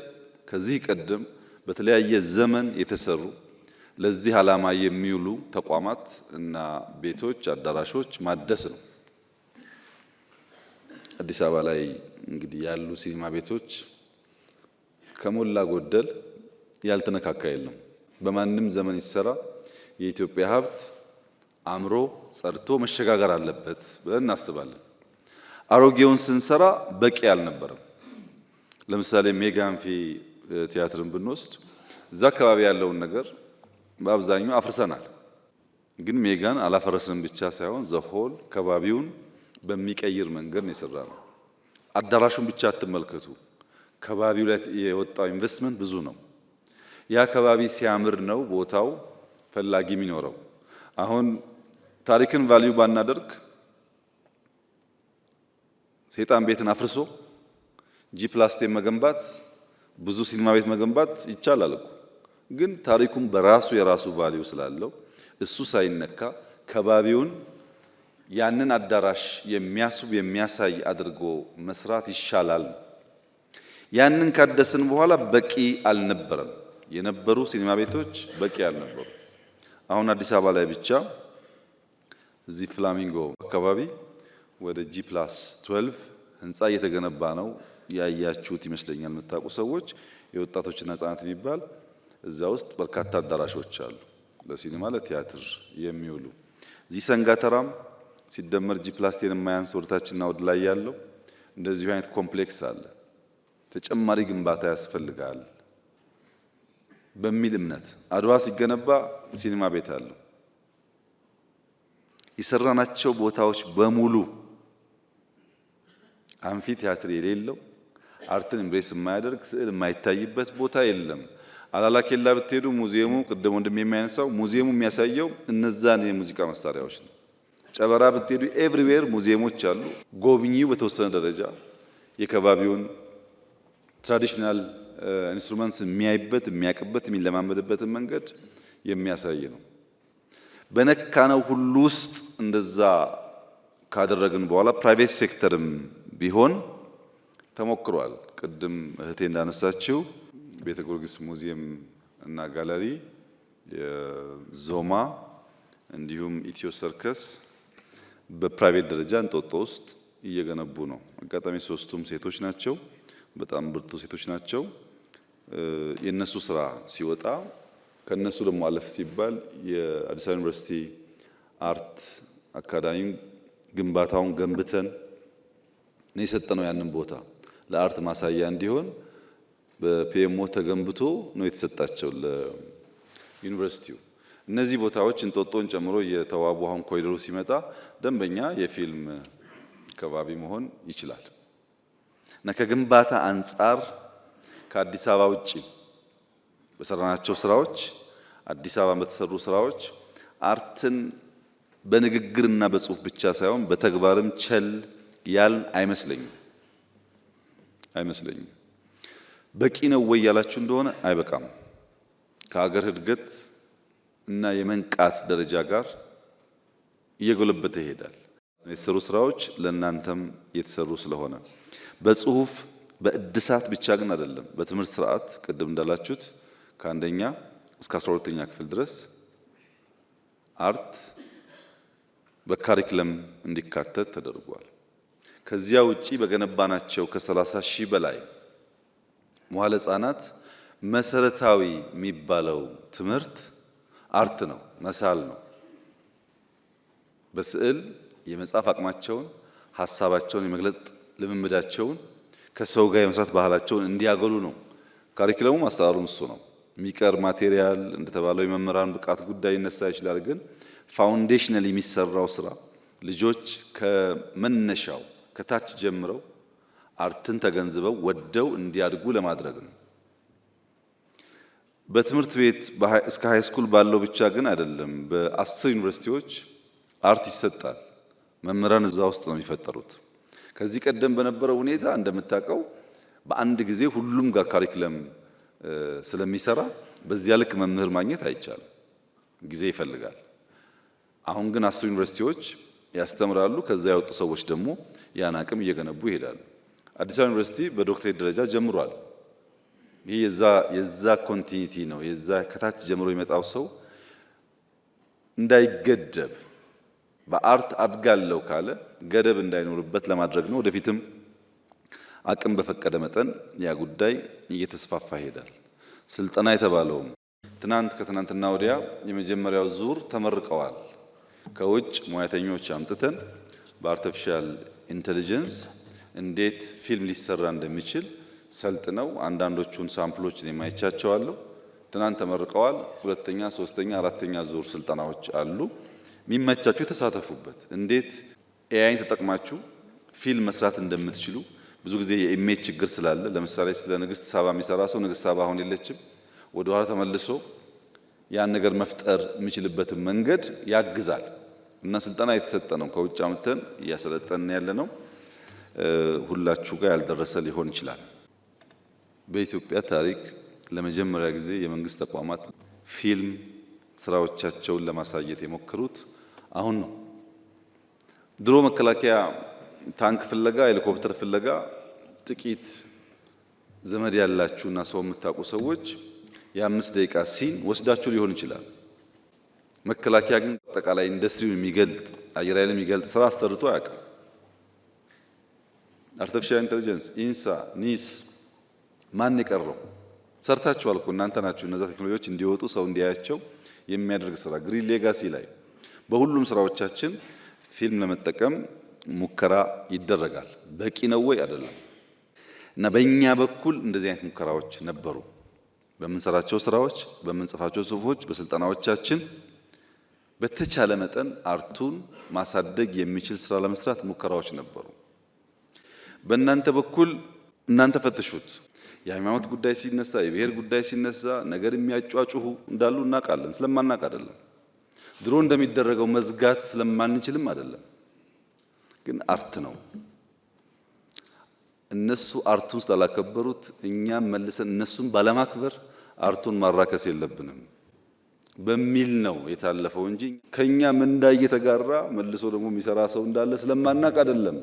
Speaker 1: ከዚህ ቀደም በተለያየ ዘመን የተሰሩ ለዚህ ዓላማ የሚውሉ ተቋማት እና ቤቶች፣ አዳራሾች ማደስ ነው። አዲስ አበባ ላይ እንግዲህ ያሉ ሲኒማ ቤቶች ከሞላ ጎደል ያልተነካካ የለም። በማንም ዘመን ይሰራ የኢትዮጵያ ሀብት አምሮ ጸድቶ መሸጋገር አለበት ብለን እናስባለን። አሮጌውን ስንሰራ በቂ አልነበረም። ለምሳሌ ሜጋ አንፊ ቲያትርን ብንወስድ እዛ አካባቢ ያለውን ነገር በአብዛኛው አፍርሰናል። ግን ሜጋን አላፈረስንም ብቻ ሳይሆን ዘሆል ከባቢውን በሚቀይር መንገድ ነው የሰራነው። አዳራሹን ብቻ አትመልከቱ። ከባቢው ላይ የወጣው ኢንቨስትመንት ብዙ ነው። ያ ከባቢ ሲያምር ነው ቦታው ፈላጊ የሚኖረው። አሁን ታሪክን ቫልዩ ባናደርግ ሰይጣን ቤትን አፍርሶ ጂ+10 መገንባት ብዙ ሲኒማ ቤት መገንባት ይቻላል እኮ። ግን ታሪኩም በራሱ የራሱ ቫልዩ ስላለው እሱ ሳይነካ ከባቢውን ያንን አዳራሽ የሚያስብ የሚያሳይ አድርጎ መስራት ይሻላል። ያንን ካደስን በኋላ በቂ አልነበረም። የነበሩ ሲኒማ ቤቶች በቂ አልነበሩ። አሁን አዲስ አበባ ላይ ብቻ እዚህ ፍላሚንጎ አካባቢ ወደ G+12 ህንፃ እየተገነባ ነው። ያያችሁት ይመስለኛል የምታውቁ ሰዎች። የወጣቶችና ህጻናት የሚባል እዛ ውስጥ በርካታ አዳራሾች አሉ ለሲኒማ ለቲያትር የሚውሉ። እዚህ ሰንጋተራም ሲደመር G+10 የማያንስ ወደታችንና ወደ ላይ ያለው እንደዚሁ አይነት ኮምፕሌክስ አለ። ተጨማሪ ግንባታ ያስፈልጋል በሚል እምነት አድዋ ሲገነባ ሲኒማ ቤት አለው። የሰራናቸው ቦታዎች በሙሉ አንፊ ቲያትር የሌለው አርትን ኢምብሬስ የማያደርግ ስዕል የማይታይበት ቦታ የለም። አላላ ኬላ ብትሄዱ ሙዚየሙ ቅድም ወንድም የሚያነሳው ሙዚየሙ የሚያሳየው እነዛን የሙዚቃ መሳሪያዎች ነው። ጨበራ ብትሄዱ ኤቭሪዌር ሙዚየሞች አሉ። ጎብኚው በተወሰነ ደረጃ የከባቢውን ትራዲሽናል ኢንስትሩመንትስ የሚያይበት የሚያቅበት የሚለማመድበትን መንገድ የሚያሳይ ነው። በነካነው ሁሉ ውስጥ እንደዛ ካደረግን በኋላ ፕራይቬት ሴክተርም ቢሆን ተሞክሯል። ቅድም እህቴ እንዳነሳችው ቤተ ጊዮርጊስ ሙዚየም እና ጋለሪ፣ የዞማ እንዲሁም ኢትዮ ሰርከስ በፕራይቬት ደረጃ እንጦጦ ውስጥ እየገነቡ ነው። አጋጣሚ ሶስቱም ሴቶች ናቸው። በጣም ብርቱ ሴቶች ናቸው። የነሱ ስራ ሲወጣ ከነሱ ደግሞ አለፍ ሲባል የአዲስ አበባ ዩኒቨርሲቲ አርት አካዳሚ ግንባታውን ገንብተን ነው የሰጠነው። ያንን ቦታ ለአርት ማሳያ እንዲሆን በፒኤምኦ ተገንብቶ ነው የተሰጣቸው ለዩኒቨርሲቲው። እነዚህ ቦታዎች እንጦጦን ጨምሮ የተዋቡ አሁን ኮሪደሩ ሲመጣ ደንበኛ የፊልም ከባቢ መሆን ይችላል እና ከግንባታ አንጻር ከአዲስ አበባ ውጪ በሰራናቸው ስራዎች አዲስ አበባ በተሰሩ ስራዎች አርትን በንግግርና በጽሁፍ ብቻ ሳይሆን በተግባርም ቸል ያል አይመስለኝም። በቂ ነው ወይ ያላችሁ እንደሆነ አይበቃም። ከሀገር እድገት እና የመንቃት ደረጃ ጋር እየጎለበተ ይሄዳል። የተሰሩ ስራዎች ለእናንተም የተሰሩ ስለሆነ በጽሁፍ በእድሳት ብቻ ግን አይደለም። በትምህርት ስርዓት ቅድም እንዳላችሁት ከአንደኛ እስከ 12ኛ ክፍል ድረስ አርት በካሪክለም እንዲካተት ተደርጓል። ከዚያ ውጪ በገነባናቸው ከ30 ሺህ በላይ መዋዕለ ሕፃናት መሰረታዊ የሚባለው ትምህርት አርት ነው፣ መሳል ነው። በስዕል የመጻፍ አቅማቸውን፣ ሀሳባቸውን የመግለጥ ልምምዳቸውን፣ ከሰው ጋር የመስራት ባህላቸውን እንዲያገሉ ነው። ካሪክለሙም አሰራሩም እሱ ነው። የሚቀር ማቴሪያል እንደተባለው የመምህራን ብቃት ጉዳይ ይነሳ ይችላል። ግን ፋውንዴሽናል የሚሰራው ስራ ልጆች ከመነሻው ከታች ጀምረው አርትን ተገንዝበው ወደው እንዲያድጉ ለማድረግ ነው። በትምህርት ቤት እስከ ሃይ ስኩል ባለው ብቻ ግን አይደለም። በ10 ዩኒቨርሲቲዎች አርት ይሰጣል። መምህራን እዛ ውስጥ ነው የሚፈጠሩት። ከዚህ ቀደም በነበረው ሁኔታ እንደምታውቀው በአንድ ጊዜ ሁሉም ጋር ካሪክለም ስለሚሰራ በዚያ ልክ መምህር ማግኘት አይቻልም፣ ጊዜ ይፈልጋል። አሁን ግን 10 ዩኒቨርሲቲዎች ያስተምራሉ። ከዛ ያወጡ ሰዎች ደግሞ ያን አቅም እየገነቡ ይሄዳሉ። አዲስ አበባ ዩኒቨርሲቲ በዶክትሬት ደረጃ ጀምሯል። ይህ የዛ ኮንቲኒቲ ነው። የዛ ከታች ጀምሮ የመጣው ሰው እንዳይገደብ በአርት አድጋለሁ ካለ ገደብ እንዳይኖርበት ለማድረግ ነው። ወደፊትም አቅም በፈቀደ መጠን ያ ጉዳይ እየተስፋፋ ይሄዳል። ስልጠና የተባለውም ትናንት ከትናንትና ወዲያ የመጀመሪያው ዙር ተመርቀዋል። ከውጭ ሙያተኞች አምጥተን በአርቲፊሻል ኢንተለጀንስ እንዴት ፊልም ሊሰራ እንደሚችል ሰልጥነው አንዳንዶቹን ሳምፕሎችን የማይቻቸዋለሁ ትናንት ተመርቀዋል። ሁለተኛ፣ ሶስተኛ፣ አራተኛ ዙር ስልጠናዎች አሉ። የሚመቻችሁ የተሳተፉበት እንዴት ኤአይን ተጠቅማችሁ ፊልም መስራት እንደምትችሉ ብዙ ጊዜ የኢሜጅ ችግር ስላለ ለምሳሌ ስለ ንግስት ሳባ የሚሰራ ሰው ንግስት ሳባ አሁን የለችም፣ ወደ ኋላ ተመልሶ ያን ነገር መፍጠር የሚችልበትን መንገድ ያግዛል እና ስልጠና የተሰጠ ነው። ከውጭ አምጥተን እያሰለጠንን ያለ ነው። ሁላችሁ ጋር ያልደረሰ ሊሆን ይችላል። በኢትዮጵያ ታሪክ ለመጀመሪያ ጊዜ የመንግስት ተቋማት ፊልም ስራዎቻቸውን ለማሳየት የሞከሩት አሁን ነው። ድሮ መከላከያ ታንክ ፍለጋ፣ ሄሊኮፕተር ፍለጋ ጥቂት ዘመድ ያላችሁና ሰው የምታውቁ ሰዎች የ5 ደቂቃ ሲን ወስዳችሁ ሊሆን ይችላል። መከላከያ ግን አጠቃላይ ኢንዱስትሪውን የሚገልጥ አየር ኃይል የሚገልጥ ስራ አሰርቶ አያውቅም። አርቲፊሻል ኢንተለጀንስ፣ ኢንሳ፣ ኒስ ማን የቀረው? ሰርታችኋል እኮ እናንተ ናችሁ። እነዛ ቴክኖሎጂዎች እንዲወጡ ሰው እንዲያያቸው የሚያደርግ ስራ ግሪን ሌጋሲ ላይ በሁሉም ስራዎቻችን ፊልም ለመጠቀም ሙከራ ይደረጋል። በቂ ነው ወይ? አይደለም። እና በእኛ በኩል እንደዚህ አይነት ሙከራዎች ነበሩ። በምንሰራቸው ስራዎች፣ በምንጽፋቸው ጽሁፎች፣ በስልጠናዎቻችን በተቻለ መጠን አርቱን ማሳደግ የሚችል ስራ ለመስራት ሙከራዎች ነበሩ። በእናንተ በኩል እናንተ ፈትሹት። የሃይማኖት ጉዳይ ሲነሳ፣ የብሔር ጉዳይ ሲነሳ ነገር የሚያጫጩሁ እንዳሉ እናውቃለን። ስለማናውቅ አይደለም። ድሮ እንደሚደረገው መዝጋት ስለማንችልም አይደለም። ግን አርት ነው። እነሱ አርቱን ስላላከበሩት እኛም መልሰን እነሱን ባለማክበር አርቱን ማራከስ የለብንም በሚል ነው የታለፈው እንጂ ከኛ ምንዳ እየተጋራ መልሶ ደግሞ የሚሰራ ሰው እንዳለ ስለማናውቅ አይደለም።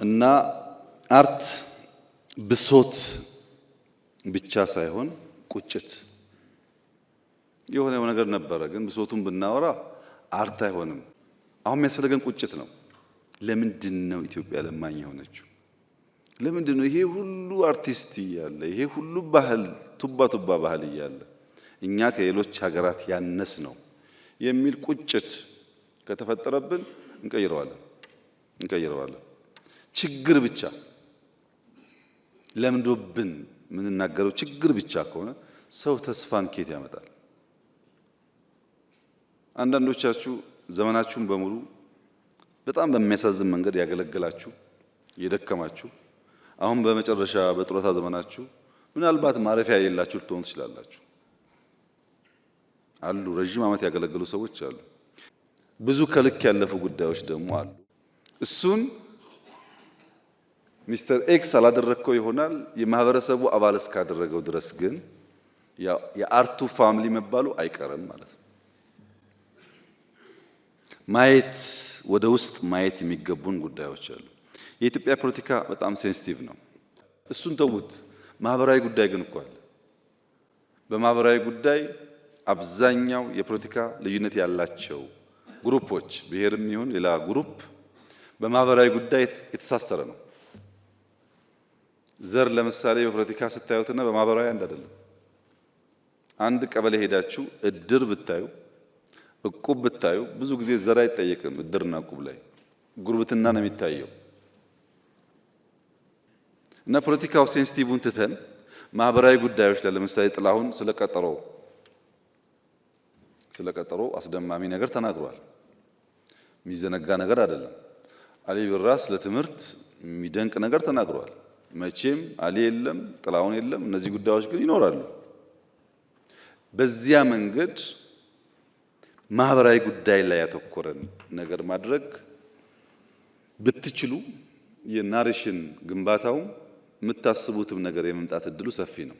Speaker 1: እና አርት ብሶት ብቻ ሳይሆን ቁጭት የሆነ ነገር ነበረ። ግን ብሶቱን ብናወራ አርት አይሆንም። አሁን የሚያስፈልገን ቁጭት ነው። ለምንድን ነው ኢትዮጵያ ለማኝ የሆነችው? ለምንድን ነው ይሄ ሁሉ አርቲስት እያለ ይሄ ሁሉ ባህል ቱባ ቱባ ባህል እያለ እኛ ከሌሎች ሀገራት ያነስ ነው የሚል ቁጭት ከተፈጠረብን እንቀይረዋለን። ችግር ብቻ ለምዶብን የምንናገረው ችግር ብቻ ከሆነ ሰው ተስፋን ኬት ያመጣል? አንዳንዶቻችሁ ዘመናችሁን በሙሉ በጣም በሚያሳዝን መንገድ ያገለገላችሁ የደከማችሁ፣ አሁን በመጨረሻ በጡረታ ዘመናችሁ ምናልባት ማረፊያ የሌላችሁ ልትሆኑ ትችላላችሁ። አሉ ረጅም ዓመት ያገለገሉ ሰዎች አሉ። ብዙ ከልክ ያለፉ ጉዳዮች ደግሞ አሉ። እሱን ሚስተር ኤክስ አላደረከው ይሆናል። የማህበረሰቡ አባል እስካደረገው ድረስ ግን የአርቱ ፋሚሊ መባሉ አይቀርም ማለት ነው። ማየት ወደ ውስጥ ማየት የሚገቡን ጉዳዮች አሉ። የኢትዮጵያ ፖለቲካ በጣም ሴንሲቲቭ ነው። እሱን ተውት። ማህበራዊ ጉዳይ ግን እኮ አለ። በማህበራዊ ጉዳይ አብዛኛው የፖለቲካ ልዩነት ያላቸው ግሩፖች ብሔርም ይሁን ሌላ ግሩፕ በማህበራዊ ጉዳይ የተሳሰረ ነው። ዘር ለምሳሌ በፖለቲካ ስታዩትና በማህበራዊ አንድ አይደለም። አንድ ቀበሌ ሄዳችሁ እድር ብታዩ እቁብ ብታዩ ብዙ ጊዜ ዘር አይጠየቅም። እድርና እቁብ ላይ ጉርብትና ነው የሚታየው። እና ፖለቲካው ሴንሲቲቭን ትተን ማህበራዊ ጉዳዮች ላይ ለምሳሌ ጥላሁን ስለቀጠሮ አስደማሚ ነገር ተናግሯል። የሚዘነጋ ነገር አይደለም። አሊ ብራ ስለ ትምህርት የሚደንቅ ነገር ተናግሯል። መቼም አሊ የለም ጥላሁን የለም። እነዚህ ጉዳዮች ግን ይኖራሉ። በዚያ መንገድ ማህበራዊ ጉዳይ ላይ ያተኮረን ነገር ማድረግ ብትችሉ የናሬሽን ግንባታው የምታስቡትም ነገር የመምጣት እድሉ ሰፊ ነው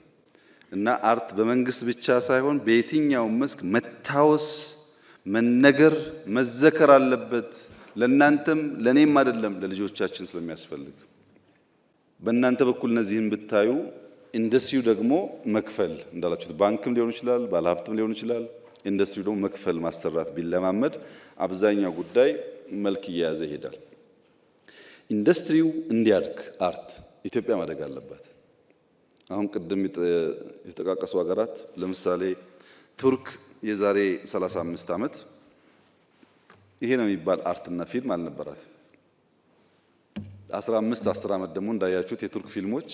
Speaker 1: እና አርት በመንግስት ብቻ ሳይሆን በየትኛውም መስክ መታወስ፣ መነገር፣ መዘከር አለበት። ለእናንተም ለእኔም አይደለም ለልጆቻችን ስለሚያስፈልግ በእናንተ በኩል እነዚህን ብታዩ ኢንዱስትሪው ደግሞ መክፈል እንዳላችሁት ባንክም ሊሆን ይችላል፣ ባለሀብትም ሊሆን ይችላል። ኢንዱስትሪው ደግሞ መክፈል ማሰራት ቢለማመድ አብዛኛው ጉዳይ መልክ እየያዘ ይሄዳል። ኢንዱስትሪው እንዲያድግ አርት ኢትዮጵያ ማደግ አለባት። አሁን ቅድም የተጠቃቀሱ ሀገራት ለምሳሌ ቱርክ የዛሬ 35 ዓመት ይሄ ነው የሚባል አርትና ፊልም አልነበራት። 10 ዓመት ደግሞ እንዳያችሁት የቱርክ ፊልሞች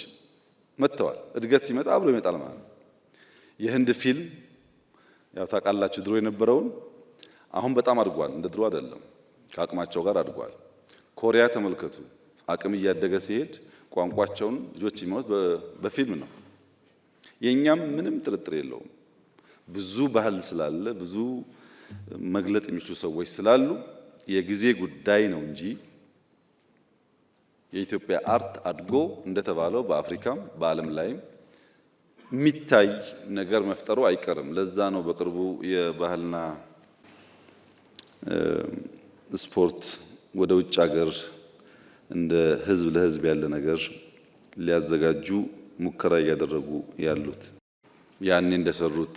Speaker 1: መጥተዋል። እድገት ሲመጣ አብሮ ይመጣል ማለት ነው። የህንድ ፊልም ያው ታውቃላችሁ ድሮ የነበረውን አሁን በጣም አድጓል። እንደ ድሮ አይደለም። ከአቅማቸው ጋር አድጓል። ኮሪያ ተመልከቱ፣ አቅም እያደገ ሲሄድ ቋንቋቸውን ልጆች የሚማሩት በፊልም ነው። የኛም ምንም ጥርጥር የለውም ብዙ ባህል ስላለ ብዙ መግለጥ የሚችሉ ሰዎች ስላሉ የጊዜ ጉዳይ ነው እንጂ የኢትዮጵያ አርት አድጎ እንደተባለው በአፍሪካም በዓለም ላይም የሚታይ ነገር መፍጠሩ አይቀርም። ለዛ ነው በቅርቡ የባህልና ስፖርት ወደ ውጭ ሀገር እንደ ህዝብ ለህዝብ ያለ ነገር ሊያዘጋጁ ሙከራ እያደረጉ ያሉት። ያኔ እንደሰሩት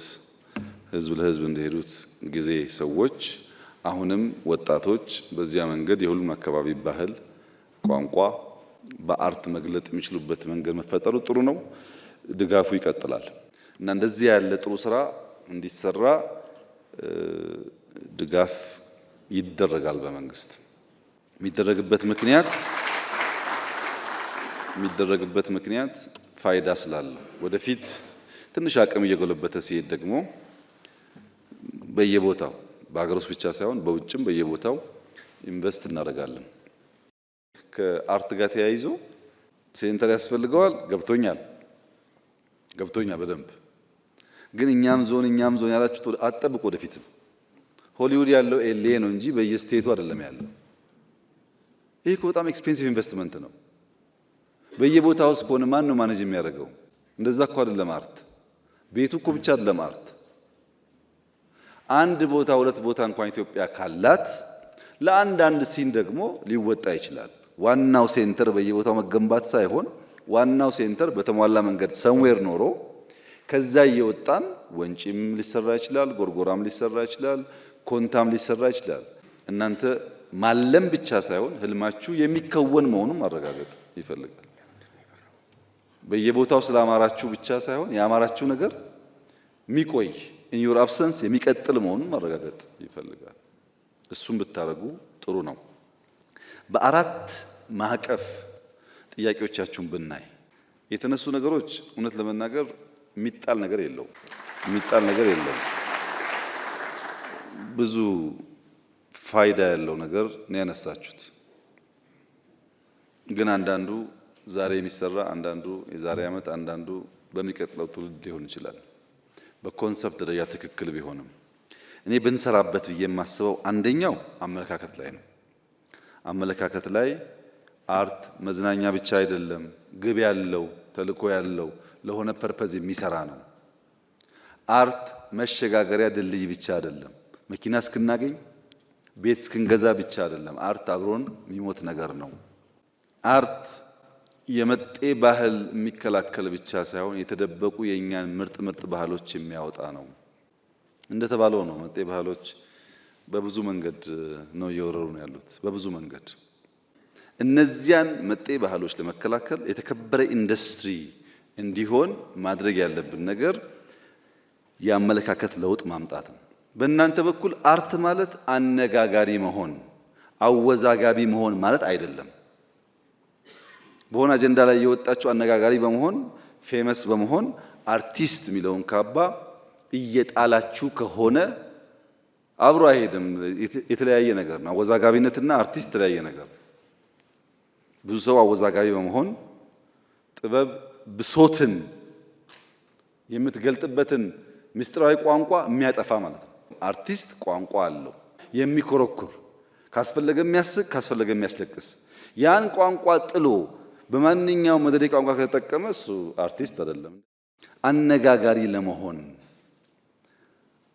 Speaker 1: ህዝብ ለህዝብ እንደሄዱት ጊዜ ሰዎች አሁንም ወጣቶች በዚያ መንገድ የሁሉም አካባቢ ባህል፣ ቋንቋ በአርት መግለጥ የሚችሉበት መንገድ መፈጠሩ ጥሩ ነው። ድጋፉ ይቀጥላል እና እንደዚህ ያለ ጥሩ ስራ እንዲሰራ ድጋፍ ይደረጋል በመንግስት። የሚደረግበት ምክንያት ፋይዳ ስላለው ወደፊት ትንሽ አቅም እየጎለበተ ሲሄድ ደግሞ በየቦታው በሀገር ውስጥ ብቻ ሳይሆን በውጭም በየቦታው ኢንቨስት እናደርጋለን። ከአርት ጋር ተያይዞ ሴንተር ያስፈልገዋል። ገብቶኛል በደንብ ግን እኛም ዞን ያላችሁት አጠብቁ። ወደፊትም ሆሊውድ ያለው ኤልኤ ነው እንጂ በየስቴቱ አይደለም ያለው። ይህ እኮ በጣም ኤክስፔንሲቭ ኢንቨስትመንት ነው። በየቦታው ውስጥ ከሆነ ማን ነው ማኔጅ የሚያደርገው? እንደዛ እኮ አይደለም አርት። ቤቱ እኮ ብቻ አይደለም አርት። አንድ ቦታ ሁለት ቦታ እንኳን ኢትዮጵያ ካላት ለአንዳንድ ሲን ደግሞ ሊወጣ ይችላል። ዋናው ሴንተር በየቦታው መገንባት ሳይሆን ዋናው ሴንተር በተሟላ መንገድ ሰምዌር ኖሮ ከዛ እየወጣን ወንጪም ሊሰራ ይችላል፣ ጎርጎራም ሊሰራ ይችላል፣ ኮንታም ሊሰራ ይችላል። እናንተ ማለም ብቻ ሳይሆን ህልማችሁ የሚከወን መሆኑን ማረጋገጥ ይፈልጋል። በየቦታው ስላማራችሁ ብቻ ሳይሆን ያማራችሁ ነገር የሚቆይ in your absence የሚቀጥል መሆኑን ማረጋገጥ ይፈልጋል። እሱም ብታረጉ ጥሩ ነው። በአራት ማዕቀፍ ጥያቄዎቻችሁን ብናይ የተነሱ ነገሮች እውነት ለመናገር የሚጣል ነገር የለውም። ብዙ ፋይዳ ያለው ነገር ነው ያነሳችሁት። ግን አንዳንዱ ዛሬ የሚሰራ አንዳንዱ የዛሬ ዓመት አንዳንዱ በሚቀጥለው ትውልድ ሊሆን ይችላል። በኮንሰፕት ደረጃ ትክክል ቢሆንም እኔ ብንሰራበት ብዬ የማስበው አንደኛው አመለካከት ላይ ነው። አመለካከት ላይ አርት መዝናኛ ብቻ አይደለም፣ ግብ ያለው ተልዕኮ ያለው ለሆነ ፐርፐዝ የሚሰራ ነው። አርት መሸጋገሪያ ድልድይ ብቻ አይደለም፣ መኪና እስክናገኝ ቤት እስክንገዛ ብቻ አይደለም። አርት አብሮን የሚሞት ነገር ነው። አርት የመጤ ባህል የሚከላከል ብቻ ሳይሆን የተደበቁ የእኛን ምርጥ ባህሎች የሚያወጣ ነው። እንደተባለው ነው። መጤ ባህሎች በብዙ መንገድ ነው እየወረሩ ነው ያሉት፣ በብዙ መንገድ። እነዚያን መጤ ባህሎች ለመከላከል የተከበረ ኢንዱስትሪ እንዲሆን ማድረግ ያለብን ነገር የአመለካከት ለውጥ ማምጣት ነው። በእናንተ በኩል አርት ማለት አነጋጋሪ መሆን፣ አወዛጋቢ መሆን ማለት አይደለም። በሆነ አጀንዳ ላይ የወጣችሁ አነጋጋሪ በመሆን ፌመስ በመሆን አርቲስት የሚለውን ካባ እየጣላችሁ ከሆነ አብሮ አይሄድም። የተለያየ ነገር ነው። አወዛጋቢነትና አርቲስት የተለያየ ነገር። ብዙ ሰው አወዛጋቢ በመሆን ጥበብ ብሶትን የምትገልጥበትን ምስጢራዊ ቋንቋ የሚያጠፋ ማለት ነው። አርቲስት ቋንቋ አለው የሚኮረኩር፣ ካስፈለገ የሚያስቅ፣ ካስፈለገ የሚያስለቅስ። ያን ቋንቋ ጥሎ በማንኛውም መደዴ ቋንቋ ከተጠቀመ እሱ አርቲስት አይደለም። አነጋጋሪ ለመሆን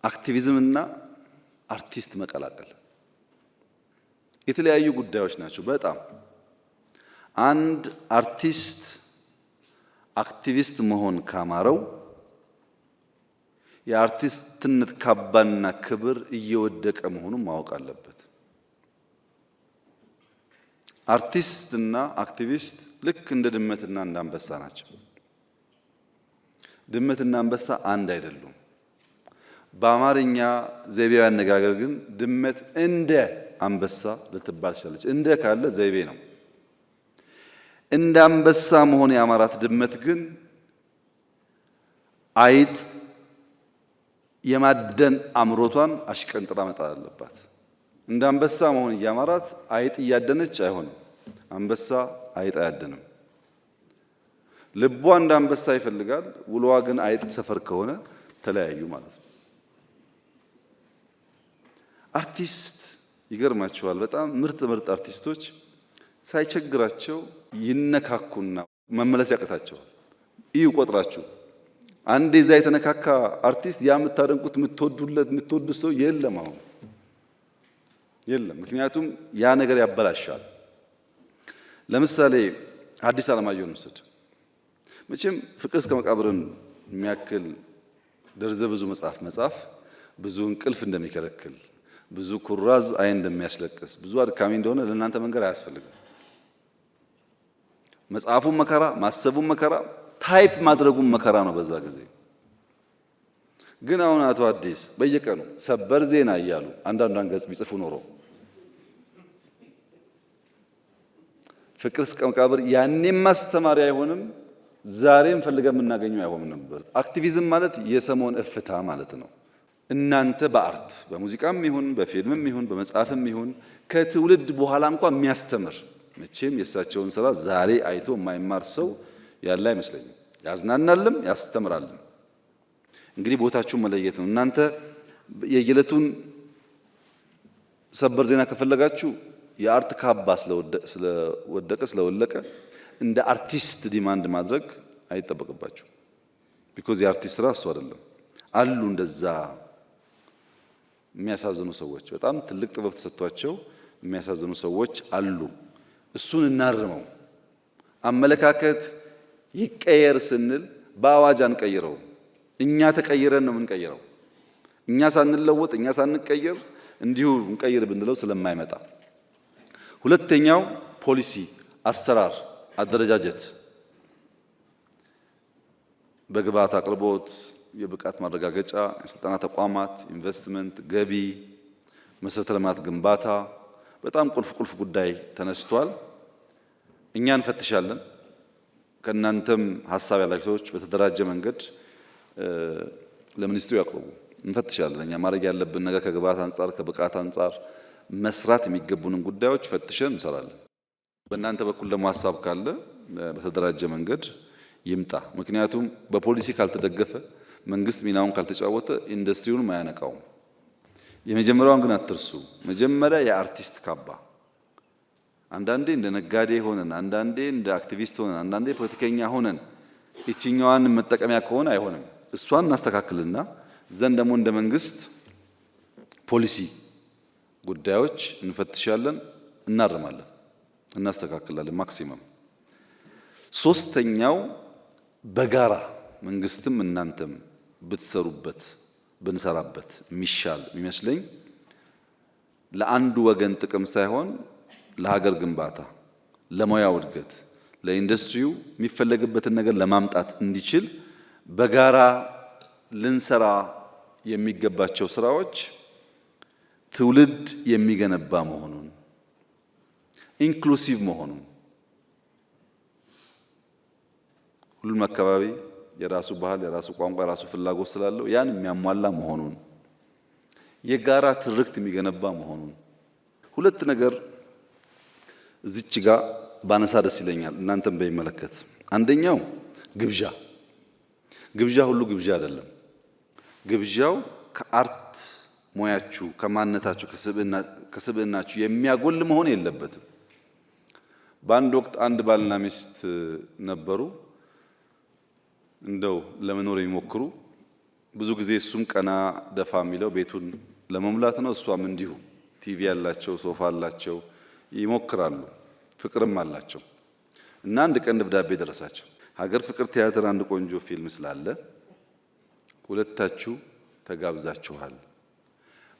Speaker 1: አክቲቪዝም እና አርቲስት መቀላቀል የተለያዩ ጉዳዮች ናቸው። በጣም አንድ አርቲስት አክቲቪስት መሆን ካማረው የአርቲስትነት ካባና ክብር እየወደቀ መሆኑን ማወቅ አለበት። አርቲስትና አክቲቪስት ልክ እንደ ድመትና እንደ አንበሳ ናቸው። ድመትና አንበሳ አንድ አይደሉም። በአማርኛ ዘይቤያዊ አነጋገር ግን ድመት እንደ አንበሳ ልትባል ትችላለች። እንደ ካለ ዘይቤ ነው። እንደ አንበሳ መሆን ያማራት ድመት ግን አይጥ የማደን አምሮቷን አሽቀንጥራ መጣል አለባት። እንደ አንበሳ መሆን እያማራት አይጥ እያደነች አይሆንም። አንበሳ አይጥ አያደንም። ልቧ እንደ አንበሳ ይፈልጋል፣ ውሎዋ ግን አይጥ ሰፈር ከሆነ ተለያዩ ማለት ነው። አርቲስት ይገርማቸዋል። በጣም ምርጥ አርቲስቶች ሳይቸግራቸው ይነካኩና መመለስ ያቀታቸዋል። እዩ ቆጥራችሁ አንዴ እዛ የተነካካ አርቲስት ያ የምታደንቁት የምትወዱት ሰው የለም፣ አሁን የለም። ምክንያቱም ያ ነገር ያበላሻል። ለምሳሌ ሐዲስ ዓለማየሁን ውሰድ። መቼም ፍቅር እስከ መቃብርን የሚያክል ደርዘ ብዙ መጽሐፍ ብዙ እንቅልፍ እንደሚከለክል፣ ብዙ ኩራዝ አይን እንደሚያስለቅስ፣ ብዙ አድካሚ እንደሆነ ለእናንተ መንገር አያስፈልግም። መጽሐፉን መከራ፣ ማሰቡን መከራ፣ ታይፕ ማድረጉን መከራ ነው በዛ ጊዜ። ግን አሁን አቶ አዲስ በየቀኑ ሰበር ዜና እያሉ አንዳንዷን ገጽ ቢጽፉ ኖሮ ፍቅር እስከ መቃብር ያኔም ማስተማሪያ አይሆንም፣ ዛሬም ፈልገን የምናገኘው አይሆንም ነበር። አክቲቪዝም ማለት የሰሞን እፍታ ማለት ነው። እናንተ በአርት በሙዚቃም ይሁን በፊልምም ይሁን በመጽሐፍም ይሁን ከትውልድ በኋላ እንኳን የሚያስተምር መቼም የእሳቸውን ስራ ዛሬ አይቶ የማይማር ሰው ያለ አይመስለኝም። ያዝናናልም ያስተምራልም። እንግዲህ ቦታችሁን መለየት ነው። እናንተ የየዕለቱን ሰበር ዜና ከፈለጋችሁ የአርት ካባ ስለወለቀ እንደ አርቲስት ዲማንድ ማድረግ አይጠበቅባችሁ። ቢኮዝ የአርቲስት ስራ እሱ አይደለም። አሉ እንደዛ የሚያሳዝኑ ሰዎች፣ በጣም ትልቅ ጥበብ ተሰጥቷቸው የሚያሳዝኑ ሰዎች አሉ። እሱን እናርመው። አመለካከት ይቀየር ስንል በአዋጅ አንቀይረው። እኛ ተቀይረን ነው የምንቀይረው። እኛ ሳንለወጥ እኛ ሳንቀየር እንዲሁ እንቀይር ብንለው ስለማይመጣ። ሁለተኛው ፖሊሲ፣ አሰራር፣ አደረጃጀት፣ በግብዓት አቅርቦት፣ የብቃት ማረጋገጫ፣ የስልጠና ተቋማት፣ ኢንቨስትመንት፣ ገቢ፣ መሰረተ ልማት ግንባታ በጣም ቁልፍ ጉዳይ ተነስቷል። እኛ እንፈትሻለን። ከእናንተም ሀሳብ ያላችሁ ሰዎች በተደራጀ መንገድ ለሚኒስትሩ ያቅርቡ። እንፈትሻለን። እኛ ማድረግ ያለብን ነገር ከግብዓት አንጻር ከብቃት አንጻር መስራት የሚገቡንን ጉዳዮች ፈትሸን እንሰራለን። በእናንተ በኩል ደግሞ ሀሳብ ካለ በተደራጀ መንገድ ይምጣ። ምክንያቱም በፖሊሲ ካልተደገፈ መንግስት ሚናውን ካልተጫወተ ኢንዱስትሪውን አያነቃውም። የመጀመሪያውን ግን አትርሱ። መጀመሪያ የአርቲስት ካባ፣ አንዳንዴ እንደ ነጋዴ ሆነን፣ አንዳንዴ እንደ አክቲቪስት ሆነን፣ አንዳንዴ ፖለቲከኛ ሆነን እቺኛዋን መጠቀሚያ ከሆነ አይሆንም። እሷን እናስተካክልና ዘንድ ደግሞ እንደ መንግስት ፖሊሲ ጉዳዮች እንፈትሻለን፣ እናርማለን፣ እናስተካክላለን ማክሲመም። ሶስተኛው በጋራ መንግስትም እናንተም ብትሰሩበት ብንሰራበት የሚሻል የሚመስለኝ ለአንዱ ወገን ጥቅም ሳይሆን ለሀገር ግንባታ፣ ለሙያው እድገት፣ ለኢንዱስትሪው የሚፈለግበትን ነገር ለማምጣት እንዲችል በጋራ ልንሰራ የሚገባቸው ስራዎች ትውልድ የሚገነባ መሆኑን፣ ኢንክሉሲቭ መሆኑን፣ ሁሉም አካባቢ የራሱ ባህል፣ የራሱ ቋንቋ፣ የራሱ ፍላጎት ስላለው ያን የሚያሟላ መሆኑን፣ የጋራ ትርክት የሚገነባ መሆኑን። ሁለት ነገር እዚች ጋር ባነሳ ደስ ይለኛል፣ እናንተም በሚመለከት። አንደኛው ግብዣ ሁሉ ግብዣ አይደለም። ግብዣው ከአርት ሙያችሁ ከማንነታችሁ ከስብዕናችሁ የሚያጎል መሆን የለበትም። በአንድ ወቅት አንድ ባልና ሚስት ነበሩ፣ እንደው ለመኖር የሚሞክሩ። ብዙ ጊዜ እሱም ቀና ደፋ የሚለው ቤቱን ለመሙላት ነው፣ እሷም እንዲሁ። ቲቪ ያላቸው፣ ሶፋ አላቸው፣ ይሞክራሉ፣ ፍቅርም አላቸው። እና አንድ ቀን ደብዳቤ ደረሳቸው። ሀገር ፍቅር ቲያትር አንድ ቆንጆ ፊልም ስላለ ሁለታችሁ ተጋብዛችኋል፣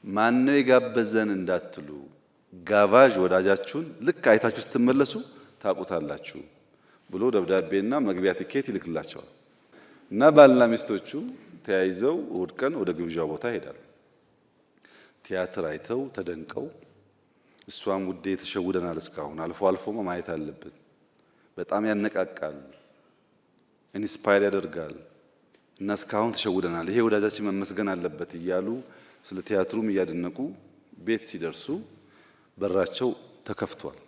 Speaker 1: ማነው የጋበዘን እንዳትሉ፣ ጋባዥ ወዳጃችሁን ልክ አይታችሁ ስትመለሱ ታውቁታላችሁ ብሎ ደብዳቤና መግቢያ ትኬት ይልክላቸዋል። እና ባልና ሚስቶቹ ተያይዘው እሑድ ቀን ወደ ግብዣው ቦታ ይሄዳሉ። ቲያትር አይተው ተደንቀው፣ እሷም ውዴ ተሸውደናል፣ እስካሁን አልፎ አልፎ ማየት አለብን፣ በጣም ያነቃቃል፣ ኢንስፓየር ያደርጋል እና እስካሁን ተሸውደናል፣ ይሄ ወዳጃችን መመስገን አለበት እያሉ ስለ ቲያትሩም እያደነቁ ቤት ሲደርሱ በራቸው ተከፍቷል።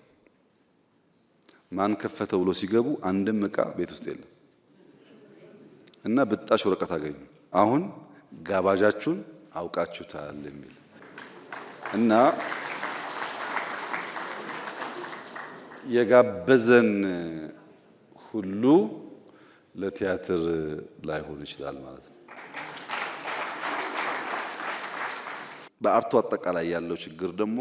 Speaker 1: ማን ከፈተው ብሎ ሲገቡ አንድም ዕቃ ቤት ውስጥ የለም እና ብጣሽ ወረቀት አገኙ። አሁን ጋባዣችሁን አውቃችሁታል የሚል እና የጋበዘን ሁሉ ለቲያትር ላይሆን ይችላል ማለት ነው። በአርቱ አጠቃላይ ያለው ችግር ደግሞ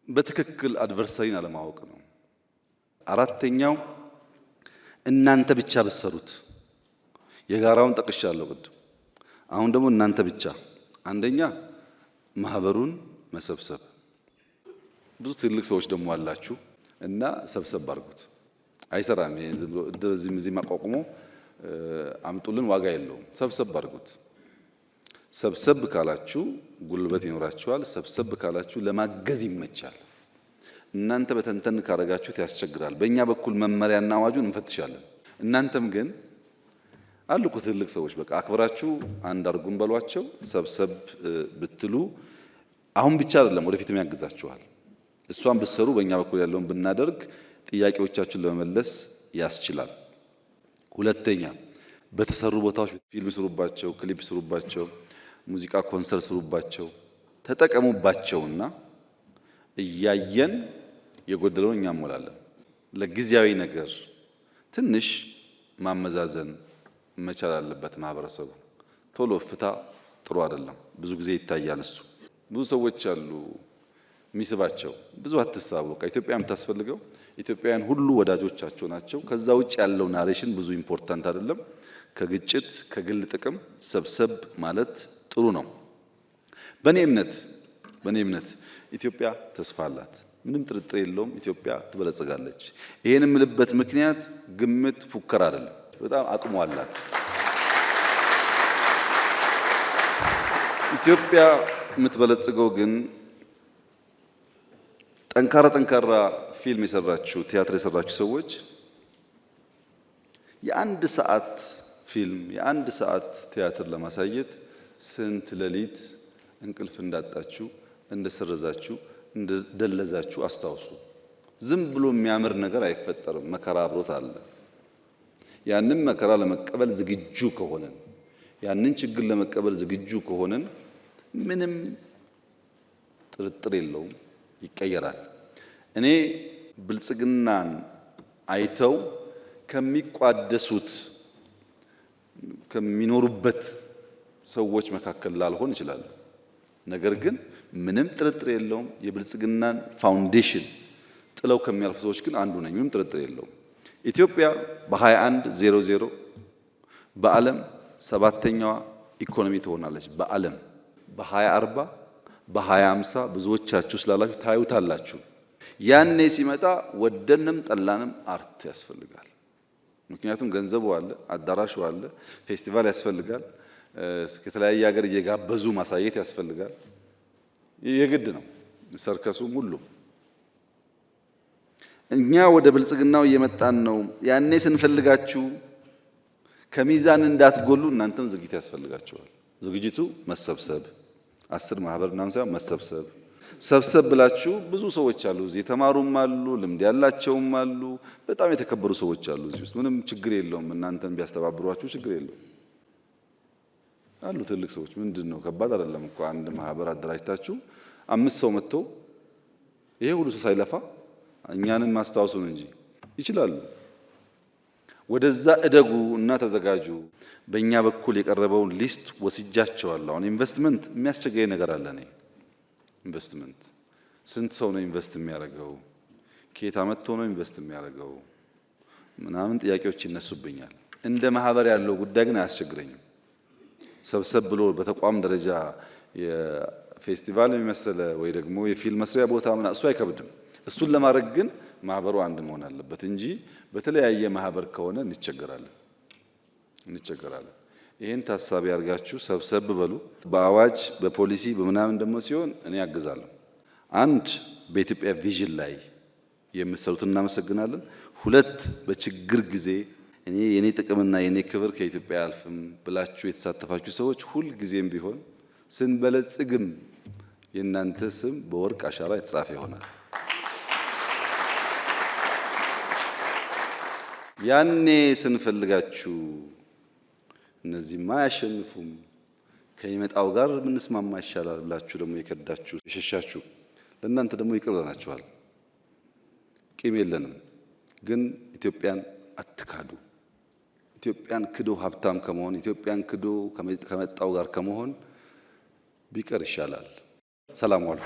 Speaker 1: በትክክል አድቨርሰሪን አለማወቅ ነው። አራተኛው እናንተ ብቻ ብትሰሩት፣ የጋራውን ጠቅሻለሁ ቅድም። አሁን ደግሞ እናንተ ብቻ፣ አንደኛ ማህበሩን መሰብሰብ። ብዙ ትልቅ ሰዎች ደግሞ አላችሁ እና ሰብሰብ አድርጉት። አይሰራም። ይሄን ዝም ብሎ እዚህ ማቋቁሞ አምጡልን ዋጋ የለውም። ሰብሰብ አድርጉት። ሰብሰብ ካላችሁ ጉልበት ይኖራችኋል። ሰብሰብ ካላችሁ ለማገዝ ይመቻል። እናንተ በተንተን ካረጋችሁት ያስቸግራል። በእኛ በኩል መመሪያና አዋጁን እንፈትሻለን። እናንተም ግን አሉ እኮ ትልቅ ሰዎች፣ በቃ አክብራችሁ አንድ አርጉን በሏቸው። ሰብሰብ ብትሉ አሁን ብቻ አይደለም ወደፊትም ያግዛችኋል። እሷን ብትሰሩ በእኛ በኩል ያለውን ብናደርግ ጥያቄዎቻችሁን ለመመለስ ያስችላል። ሁለተኛ በተሰሩ ቦታዎች ፊልም ስሩባቸው፣ ክሊፕ ስሩባቸው፣ ሙዚቃ ኮንሰርት ስሩባቸው፣ ተጠቀሙባቸውና እያየን የጎደለውን እኛ እንሞላለን። ለጊዜያዊ ነገር ትንሽ ማመዛዘን መቻል አለበት ማህበረሰቡ። ቶሎ ፍታ ጥሩ አይደለም። ብዙ ጊዜ ይታያል እሱ። ብዙ ሰዎች አሉ የሚስባቸው። ብዙ አትሳቡ። በቃ ኢትዮጵያ የምታስፈልገው ኢትዮጵያውያን ሁሉ ወዳጆቻቸው ናቸው። ከዛ ውጭ ያለው ናሬሽን ብዙ ኢምፖርታንት አይደለም። ከግጭት ከግል ጥቅም ሰብሰብ ማለት ጥሩ ነው። በእኔ እምነት ኢትዮጵያ ተስፋ አላት። ምንም ጥርጥር የለውም። ኢትዮጵያ ትበለጽጋለች። ይሄን የምልበት ምክንያት ግምት፣ ፉከራ አይደለም። በጣም አቅሙ አላት። ኢትዮጵያ የምትበለጽገው ግን ጠንካራ ፊልም የሰራችሁ ቲያትር የሰራችሁ ሰዎች የአንድ ሰዓት ፊልም የአንድ ሰዓት ቲያትር ለማሳየት ስንት ሌሊት እንቅልፍ እንዳጣችሁ፣ እንደሰረዛችሁ፣ እንደደለዛችሁ አስታውሱ። ዝም ብሎ የሚያምር ነገር አይፈጠርም። መከራ አብሮት አለ። ያንን መከራ ለመቀበል ዝግጁ ከሆነን፣ ያንን ችግር ለመቀበል ዝግጁ ከሆነን ምንም ጥርጥር የለውም ይቀየራል። እኔ ብልጽግናን አይተው ከሚቋደሱት ከሚኖሩበት ሰዎች መካከል ላልሆን ይችላል። ነገር ግን ምንም ጥርጥር የለውም የብልጽግናን ፋውንዴሽን ጥለው ከሚያልፉ ሰዎች ግን አንዱ ነኝ። ምንም ጥርጥር የለውም። ኢትዮጵያ በ2100 በዓለም ሰባተኛዋ ኢኮኖሚ ትሆናለች። በዓለም በ2040 በ2050 ብዙዎቻችሁ ስላላችሁ ታዩታላችሁ። ያኔ ሲመጣ ወደንም ጠላንም አርት ያስፈልጋል። ምክንያቱም ገንዘቡ አለ፣ አዳራሹ አለ፣ ፌስቲቫል ያስፈልጋል፣ ከተለያየ ሀገር እየጋበዙ ማሳየት ያስፈልጋል። የግድ ነው። ሰርከሱም ሁሉም እኛ ወደ ብልጽግናው እየመጣን ነው። ያኔ ስንፈልጋችሁ ከሚዛን እንዳትጎሉ እናንተም ዝግጅት ያስፈልጋችኋል። ዝግጅቱ መሰብሰብ 10 ማህበር ምናምን ሳይሆን መሰብሰብ። ሰብሰብ ብላችሁ ብዙ ሰዎች አሉ እዚህ የተማሩም አሉ፣ ልምድ ያላቸውም አሉ፣ በጣም የተከበሩ ሰዎች አሉ እዚህ ውስጥ። ምንም ችግር የለውም። እናንተን ቢያስተባብሯችሁ ችግር የለውም። አሉ ትልቅ ሰዎች። ምንድነው ከባድ አይደለም እኮ አንድ ማህበር አደራጅታችሁ 5 ሰው መጥቶ ይሄ ሁሉ ሰው ሳይለፋ እኛንም ማስታወሱን እንጂ ይችላሉ። ወደዛ እደጉ እና ተዘጋጁ። በእኛ በኩል የቀረበውን ሊስት ወስጃቸዋለሁ። አሁን ኢንቨስትመንት የሚያስቸግረኝ ነገር አለ። እኔ ኢንቨስትመንት ስንት ሰው ነው ኢንቨስት የሚያደርገው? ከየት አመጥቶ ነው ኢንቨስት የሚያደርገው? ምናምን ጥያቄዎች ይነሱብኛል። እንደ ማህበር ያለው ጉዳይ ግን አያስቸግረኝም። ሰብሰብ ብሎ በተቋም ደረጃ የፌስቲቫል የሚመስለ ወይ ደግሞ የፊልም መስሪያ ቦታ ምናምን እሱ አይከብድም። እሱን ለማድረግ ግን ማህበሩ አንድ መሆን አለበት እንጂ በተለያየ ማህበር ከሆነ እንቸገራለን። ይሄን ታሳቢ አድርጋችሁ ሰብሰብ በሉ። በአዋጅ በፖሊሲ በምናምን ደግሞ ሲሆን እኔ ያግዛለሁ። አንድ በኢትዮጵያ ቪዥን ላይ የምትሰሩት እናመሰግናለን። ሁለት በችግር ጊዜ እኔ የኔ ጥቅምና የኔ ክብር ከኢትዮጵያ አልፍም ብላችሁ የተሳተፋችሁ ሰዎች ሁል ጊዜም ቢሆን ስንበለጽግም የእናንተ ስም በወርቅ አሻራ የተጻፈ ይሆናል። ያኔ ስንፈልጋችሁ እነዚህማ አያሸንፉም ከሚመጣው ጋር ምንስማማ ይሻላል ብላችሁ ደግሞ የከዳችሁ የሸሻችሁ ለእናንተ ደግሞ ይቅር ብለናችኋል። ቂም የለንም፣ ግን ኢትዮጵያን አትካዱ። ኢትዮጵያን ክዶ ሀብታም ከመሆን ኢትዮጵያን ክዶ ከመጣው ጋር ከመሆን ቢቀር ይሻላል። ሰላም ዋሉ።